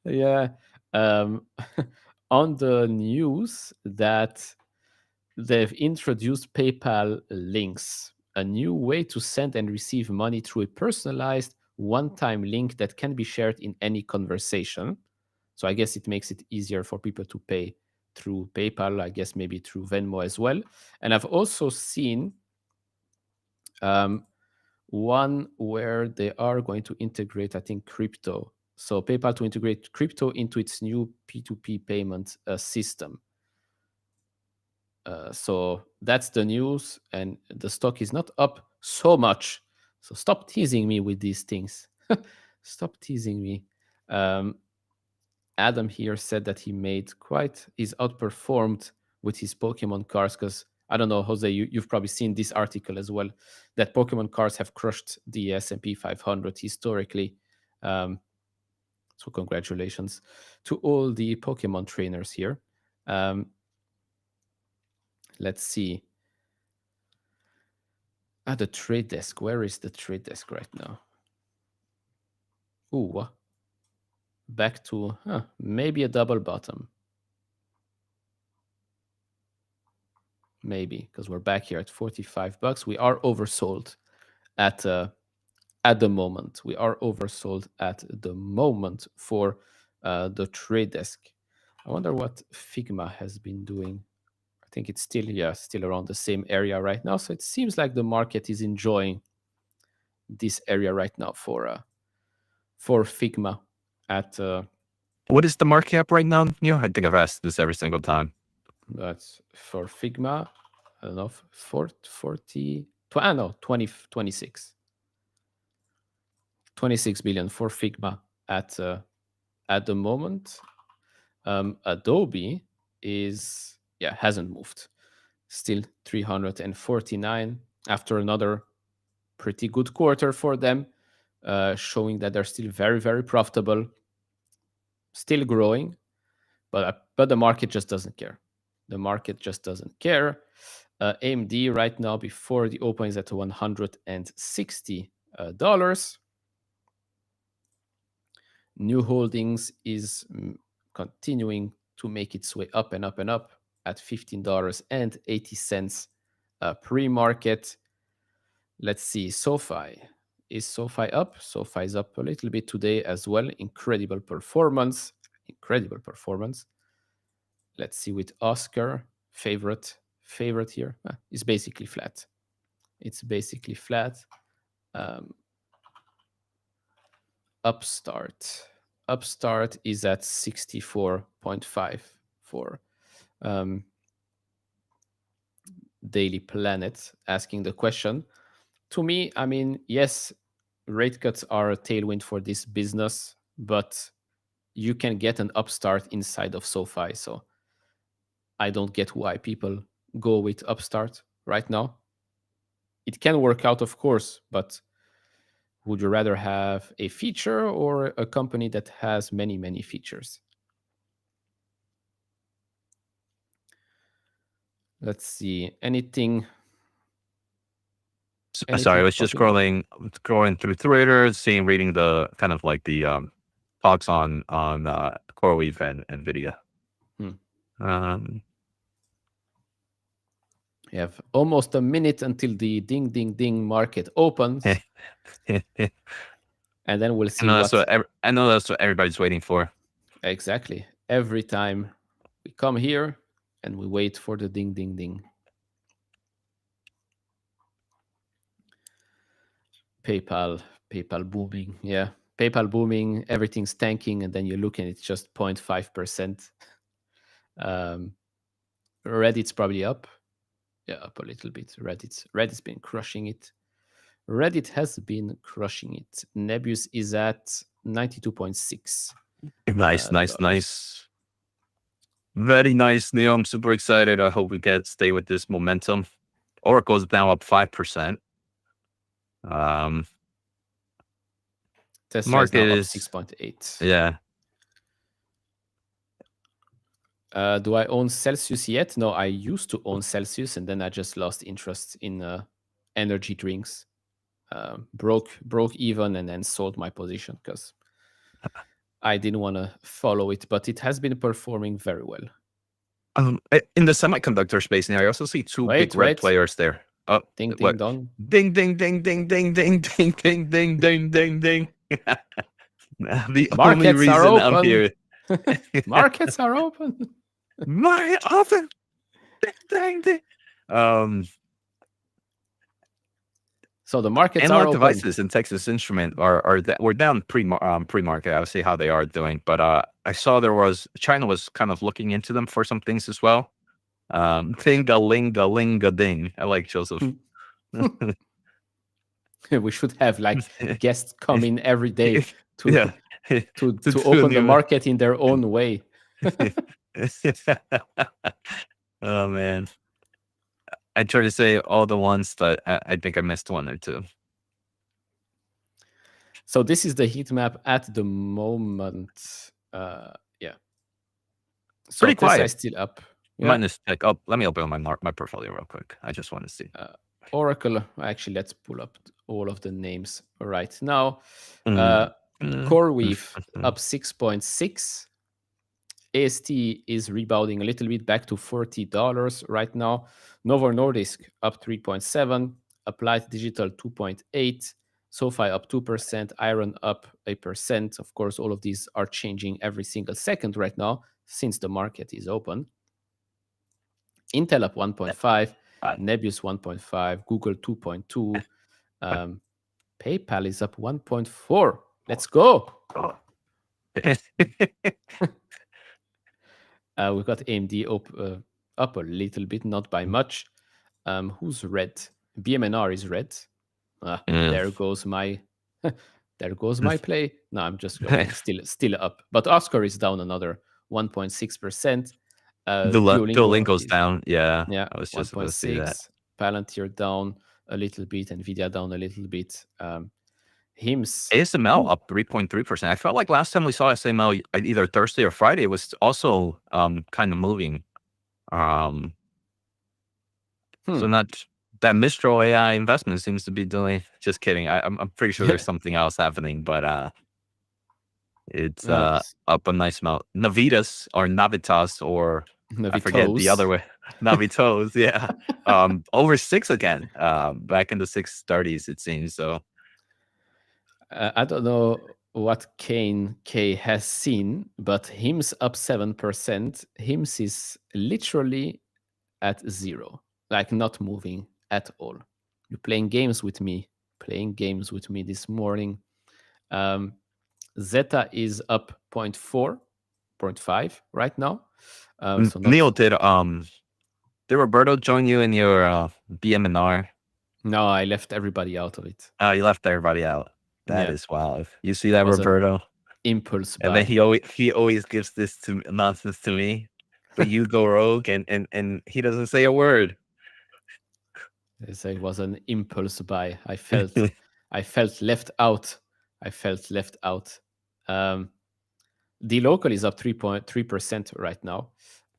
A: Yeah. On the news that they've introduced PayPal links a new way to send and receive money through a personalized one-time link that can be shared in any conversation. So I guess it makes it easier for people to pay through PayPal, I guess maybe through Venmo as well. And I've also seen one where they are going to integrate, I think, crypto. So PayPal to integrate crypto into its new P2P payment system. So that's the news, and the stock is not up so much. So stop teasing me with these things. Stop teasing me. Adam here said that he's outperformed with his Pokemon cards, because I don't know, Jose, you've probably seen this article as well, that Pokemon cards have crushed the S&P 500 historically. So congratulations to all the Pokemon trainers here. Let's see. The trade desk. Where is the trade desk right now? Ooh, back to maybe a double bottom. Maybe, because we're back here at $45. We are oversold at the moment. We are oversold at the moment for the trade desk. I wonder what Figma has been doing. I think it's still around the same area right now. So it seems like the market is enjoying this area right now for Figma at
B: What is the market cap right now, Neil? I think I've asked this every single time.
A: That's for Figma. I don't know, 26. 26 billion for Figma at the moment. Adobe hasn't moved. Still 349 after another pretty good quarter for them, showing that they're still very, very profitable, still growing, but the market just doesn't care. The market just doesn't care. AMD right now before the open is at $160. New Holdings is continuing to make its way up and up and up at $15.80 pre-market. Let's see, SoFi. Is SoFi up? SoFi is up a little bit today as well. Incredible performance. Incredible performance. Let's see with Oscar, favorite here. It's basically flat. It's basically flat. Upstart is at 64.5 for Daily Planet, asking the question. To me, I mean, yes, rate cuts are a tailwind for this business, but you can get an Upstart inside of SoFi. So I don't get why people go with Upstart right now. It can work out, of course, but would you rather have a feature or a company that has many, many features? Let's see. Anything?
B: Sorry, I was just scrolling through Twitter, reading the kind of like the talks on CoreWeave and Nvidia.
A: You have almost a minute until the ding, ding, ding market opens. And then we'll see
B: I know that's what everybody's waiting for.
A: Exactly. Every time we come here and we wait for the ding, ding, ding. PayPal booming. Yeah. PayPal booming, everything's tanking, and then you look and it's just 0.5%. Reddit's probably up. Yeah, up a little bit. Reddit's been crushing it. Reddit has been crushing it. Nebius is at 92.6.
B: Nice. Very nice, Neil. I'm super excited. I hope we stay with this momentum. Oracle's now up 5%.
A: Tesla is now up 6.8.
B: Yeah.
A: Do I own Celsius yet? No, I used to own Celsius, and then I just lost interest in energy drinks. Broke even, and then sold my position because I didn't want to follow it, but it has been performing very well.
B: In the semiconductor space now, I also see two big red players there. Oh,
A: Ding, ding,
B: what?
A: dong.
B: Ding, ding, ding, ding, ding, ding, ding, ding, ding, ding, ding, ding. The only
A: Markets are
B: reason I'm
A: open.
B: here.
A: Markets are open.
B: My often. Ding, ding, ding. Um,
A: So the markets are
B: Analog
A: open.
B: Devices and Texas Instrument we're down pre-market. I'll see how they are doing, but I saw China was kind of looking into them for some things as well. Ting-a-ling-a-ling-a-ding. I like Joseph.
A: We should have like guests come in every day to
B: Yeah,
A: to open the market in their own way.
B: Oh man, I try to say all the ones, but I think I missed one or two.
A: So this is the heat map at the moment. Yeah. So
B: Pretty
A: Tesla
B: quiet.
A: is still up. Yeah.
B: Minus like, oh, let me open my portfolio real quick. I just want to see.
A: Oracle. Actually, let's pull up all of the names right now.
B: Mm.
A: CoreWeave up 6.6. AST is rebounding a little bit back to $40 right now. Novo Nordisk up 3.7. Applied Digital 2.8. SoFi up 2%. Iron up 1%. Of course, all of these are changing every single second right now since the market is open. Intel up 1.5. Nebius 1.5. Google 2.2. PayPal is up 1.4. Let's go. We've got AMD up a little bit, not by much. Who's red? BMNR is red. There goes my there goes my play. No, I'm just joking. Still up. But Oscar is down another 1.6%.
B: Duolingo's
A: is
B: down. Yeah,
A: yeah,
B: I was just about to say that.
A: 1.6. Palantir down a little bit. Nvidia down a little bit. HIMS.
B: ASML up 3.3%. I felt like last time we saw ASML either Thursday or Friday was also kind of moving. So not that Mistral AI investment seems to be doing. Just kidding. I'm pretty sure there's something else happening, but it's up a nice amount. Navitas or Navitas or I forget the other way. Navitos, yeah. Over 6 again. Back in the 630s, it seems. So
A: I don't know what K has seen, but HIMS up 7%. HIMS is literally at zero, like not moving at all. You're playing games with me this morning. Zeta is up 0.4, 0.5 right now. So
B: Neil, did Roberto join you in your BM&R?
A: No, I left everybody out of it.
B: Oh, you left everybody out. That is wild. You see that, Roberto?
A: Impulse buy.
B: And then he always gives this nonsense to me, but you go rogue and he doesn't say a word.
A: It was an impulse buy. I felt left out. The local is up 3.3% right now,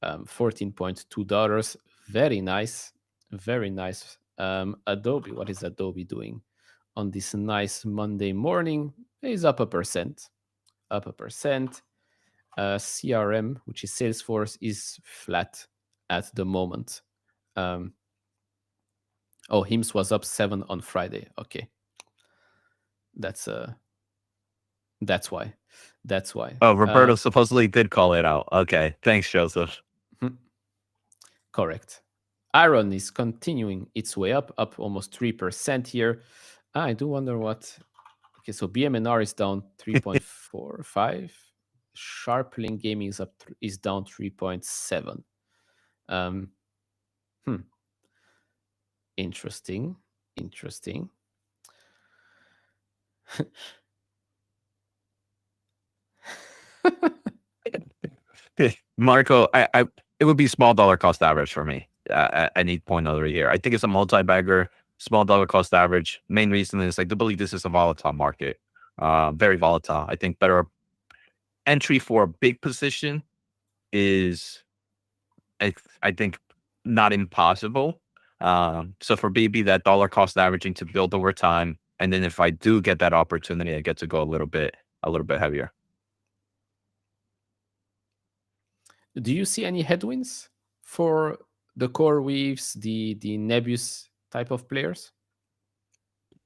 A: $14.2. Very nice, very nice. Adobe, what is Adobe doing on this nice Monday morning? Is up 1%, up 1%. CRM, which is Salesforce, is flat at the moment. HIMS was up 7 on Friday. Okay, that's why.
B: Oh, Roberto supposedly did call it out. Okay, thanks, Joseph.
A: Correct. Iron is continuing its way up almost 3% here. I do wonder what. Okay, so BMNR is down 3.45. Sharplink Gaming is down 3.7. Interesting.
B: Marco, it would be small dollar cost average for me. I need point over here. I think it's a multi-bagger, small dollar cost average. Main reason is I do believe this is a volatile market, very volatile. I think better entry for a big position is, I think, not impossible. So for BB, that dollar cost averaging to build over time, and then if I do get that opportunity, I get to go a little bit heavier.
A: Do you see any headwinds for the CoreWeaves, the Nebius type of players?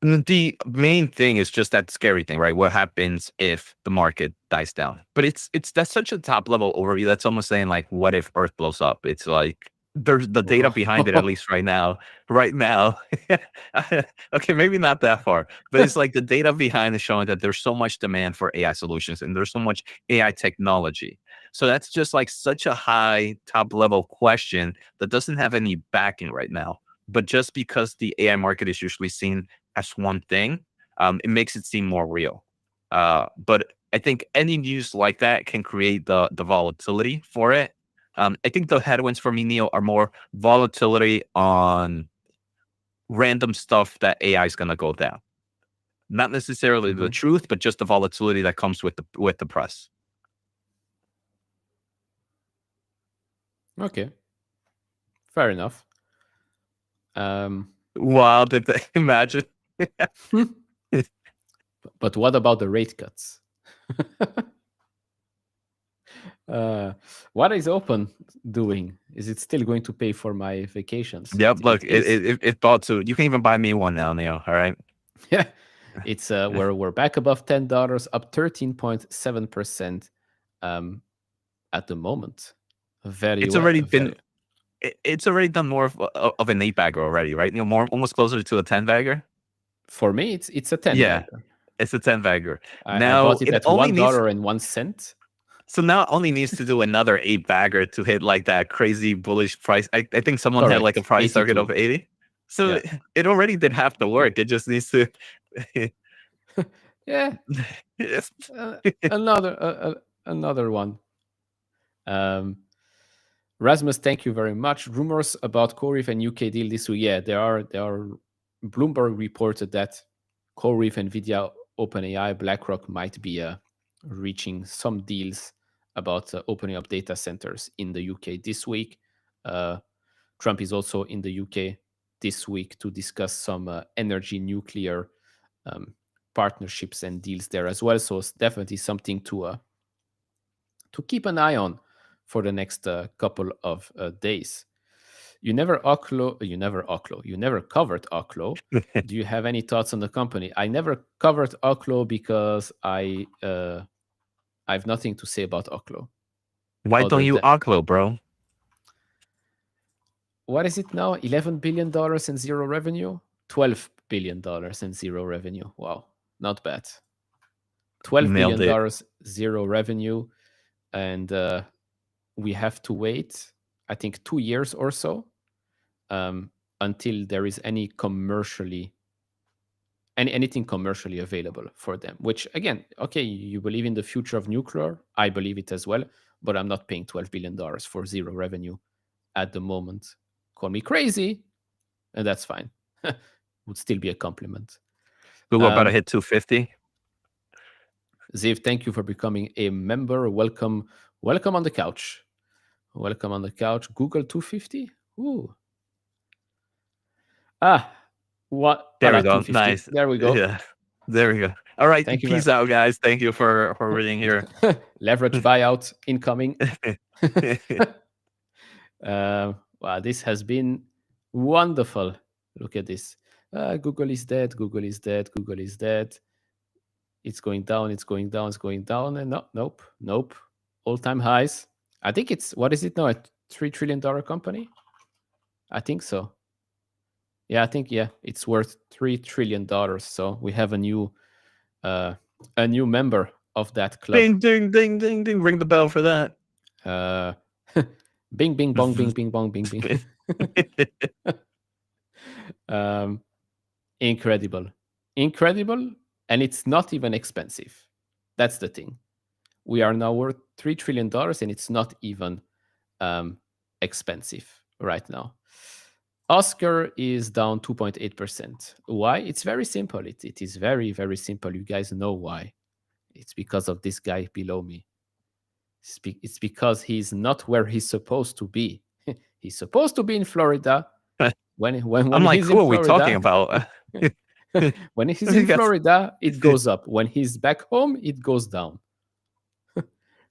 B: The main thing is just that scary thing, right? What happens if the market dies down? But it's that's such a top level overview. That's almost saying like, what if Earth blows up? It's like there's the data behind it, at least right now. Right now, okay, maybe not that far, but it's like the data behind is showing that there's so much demand for AI solutions and there's so much AI technology. So that's just like such a high top level question that doesn't have any backing right now. But just because the AI market is usually seen as one thing, it makes it seem more real. But I think any news like that can create the volatility for it. I think the headwinds for me, Neil, are more volatility on random stuff that AI is going to go down. Not necessarily the
A: Mhm.
B: truth, but just the volatility that comes with the press.
A: Okay, fair enough.
B: Wild if they imagine.
A: But what about the rate cuts? uh, what is Open doing? Is it still going to pay for my vacations?
B: Yep.
A: It
B: Look,
A: is.
B: it bought to. You can even buy me one now, Neil. All right.
A: Yeah, it's we're back above $10, up 13.7% at the moment. Very
B: It's
A: well,
B: already been
A: very.
B: it's already done more of an 8-bagger already, right? You know, more almost closer to a 10-bagger.
A: For me, it's a 10
B: Yeah,
A: bagger.
B: it's a 10-bagger.
A: I
B: Now
A: bought it
B: it
A: at
B: only needs
A: $1.01.
B: so now it only needs to do another 8-bagger to hit like that crazy bullish price. I think someone had like a
A: Correct,
B: price target
A: 82.
B: of 80. So
A: Yeah,
B: it already did half the work. It just needs to
A: yeah.
B: Yes.
A: Another one. Um, Rasmus, thank you very much. Rumors about CoreWeave and UK deal this week. Yeah, there are. Bloomberg reported that CoreWeave, Nvidia, OpenAI, BlackRock might be reaching some deals about opening up data centers in the UK this week. Uh, Trump is also in the UK this week to discuss some energy nuclear um, partnerships and deals there as well. So it's definitely something to keep an eye on for the next couple of days. You never you never covered Oklo. Do you have any thoughts on the company? I never covered Oklo because I have nothing to say about Oklo
B: Why don't
A: other
B: you
A: than
B: Oklo, bro?
A: what is it now? $11 billion and zero revenue? $12 billion and zero revenue. Wow, not bad. $12
B: Nailed
A: billion,
B: it.
A: dollars, zero revenue. And we have to wait, I think, 2 years or so um, until there is anything commercially available for them. Which again, okay, you believe in the future of nuclear. I believe it as well, but I'm not paying $12 billion for zero revenue at the moment. Call me crazy, and that's fine. Would still be a compliment.
B: Google about to
A: Um,
B: hit 250.
A: Ziv, thank you for becoming a member. Welcome, welcome on the couch. Welcome on the couch. Google 250. Ooh. Ah, what?
B: There we
A: Voila,
B: go.
A: 250.
B: Nice.
A: There we go.
B: Yeah. There we go. All right.
A: Thank you very
B: Peace out, guys. Thank you for reading here.
A: Leverage buyout incoming. Wow, this has been wonderful. Look at this. Google is dead. Google is dead. Google is dead. It's going down. It's going down. It's going down. And no, nope, nope. All-time highs. I think it's what is it now? A $3 trillion company? I think so. Yeah, I think it's worth $3 trillion. So we have uh, a new member of that club.
B: Ding, ding, ding, ding, ding. Ring the bell for that.
A: Uh, bing, bing, bong, bing, bing, bong, bing, bing. um, incredible, incredible, and it's not even expensive. That's the thing. We are now worth $3 trillion, and it's not even expensive right now. Oscar is down 2.8%. Why? It's very simple. It is very, very simple. You guys know why. It's because of this guy below me. It's because he's not where he's supposed to be. He's supposed to be in Florida. When
B: I'm like,
A: he's in
B: who are we talking
A: Florida,
B: about?
A: when he's in
B: Yes.
A: Florida, it goes up. When he's back home, it goes down.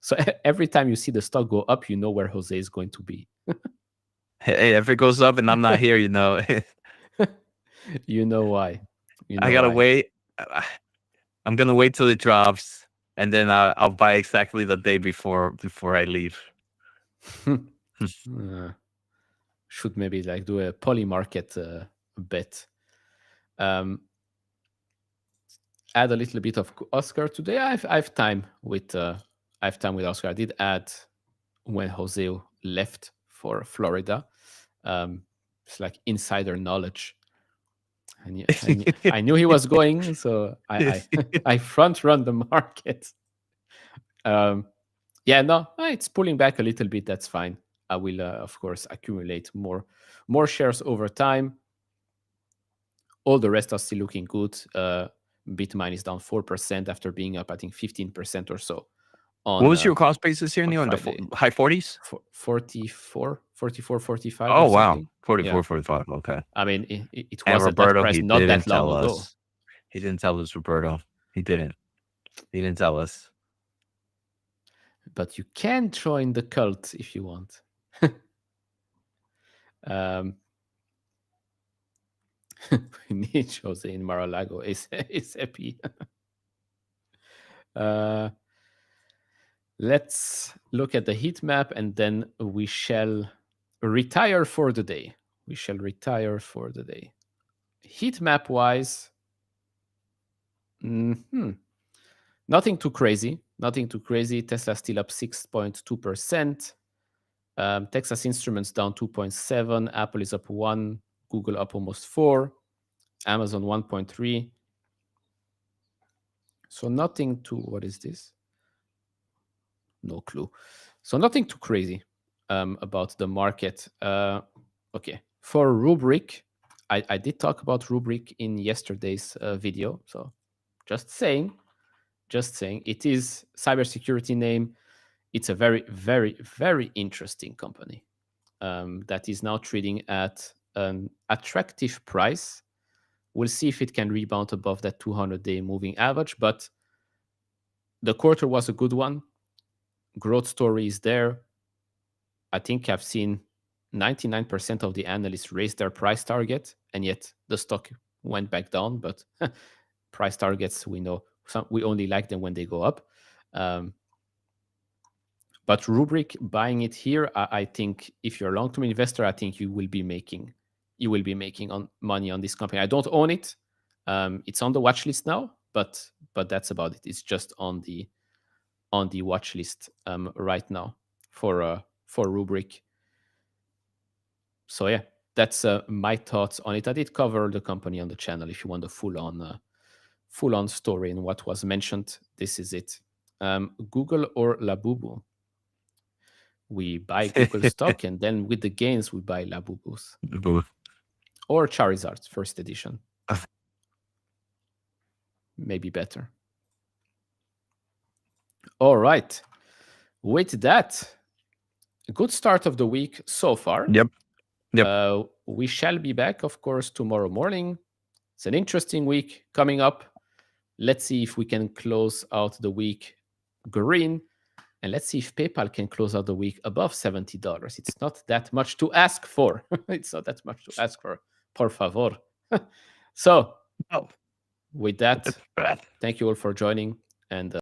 A: So every time you see the stock go up, you know where Jose is going to be.
B: Hey, if it goes up and I'm not here, you know.
A: You know why. You
B: I
A: know
B: gotta
A: why.
B: wait. I- I'm gonna wait till it drops, and then I'll buy exactly the day before I leave.
A: Uh, should maybe like do a poly market bet. Um, add a little bit of Oscar today. I've time with Oscar. I did add when Jose left for Florida. It's like insider knowledge. I knew he was going, so I front run the market. Um, yeah, no, it's pulling back a little bit. That's fine. I will, of course, accumulate more shares over time. All the rest are still looking good. Bitmine is down 4% after being up, I think, 15% or so
B: What
A: on
B: was your cost basis here, Neil? In the
A: Friday.
B: high 40s?
A: 44, 45 or
B: Oh, wow.
A: something.
B: 44,
A: Yeah.
B: 45. Okay.
A: I mean, it
B: And
A: was at that
B: Roberto,
A: price
B: he
A: not that
B: didn't
A: long
B: tell
A: ago.
B: us. He didn't tell us, Roberto. He didn't. He didn't tell us.
A: But you can join the cult if you want. um, we need Jose in Mar-a-Lago. Is happy. Let's look at the heat map and then we shall retire for the day. We shall retire for the day. Heat map wise, nothing too crazy. Nothing too crazy. Tesla still up 6.2%. Texas Instruments down 2.7. Apple is up 1. Google up almost 4. Amazon 1.3. So nothing too, what is this? No clue. So nothing too crazy about the market. Okay. For Rubrik, I did talk about Rubrik in yesterday's video. So just saying, it is cybersecurity name. It's a very, very, very interesting company that is now trading at an attractive price. We'll see if it can rebound above that 200-day moving average, but the quarter was a good one. Growth story is there. I think I've seen 99% of the analysts raise their price target, and yet the stock went back down. But price targets, we know we only like them when they go up. But Rubrik, buying it here, I think if you're a long-term investor, I think you will be making on money on this company. I don't own it. It's on the watch list now, but that's about it. It's just on the watch list right now for Rubrik. So yeah, that's my thoughts on it. I did cover the company on the channel. If you want the full on story and what was mentioned, this is it. Google or Labubu? We buy Google stock and then with the gains we buy Labubus
B: Both.
A: or Charizard's first edition. Maybe better. All right. With that, a good start of the week so far.
B: Yep. Yep.
A: We shall be back, of course, tomorrow morning. It's an interesting week coming up. Let's see if we can close out the week green. And let's see if PayPal can close out the week above $70. It's not that much to ask for. It's not that much to ask for. Por favor. So,
B: Oh,
A: with that,
B: that's bad.
A: thank you all for joining. And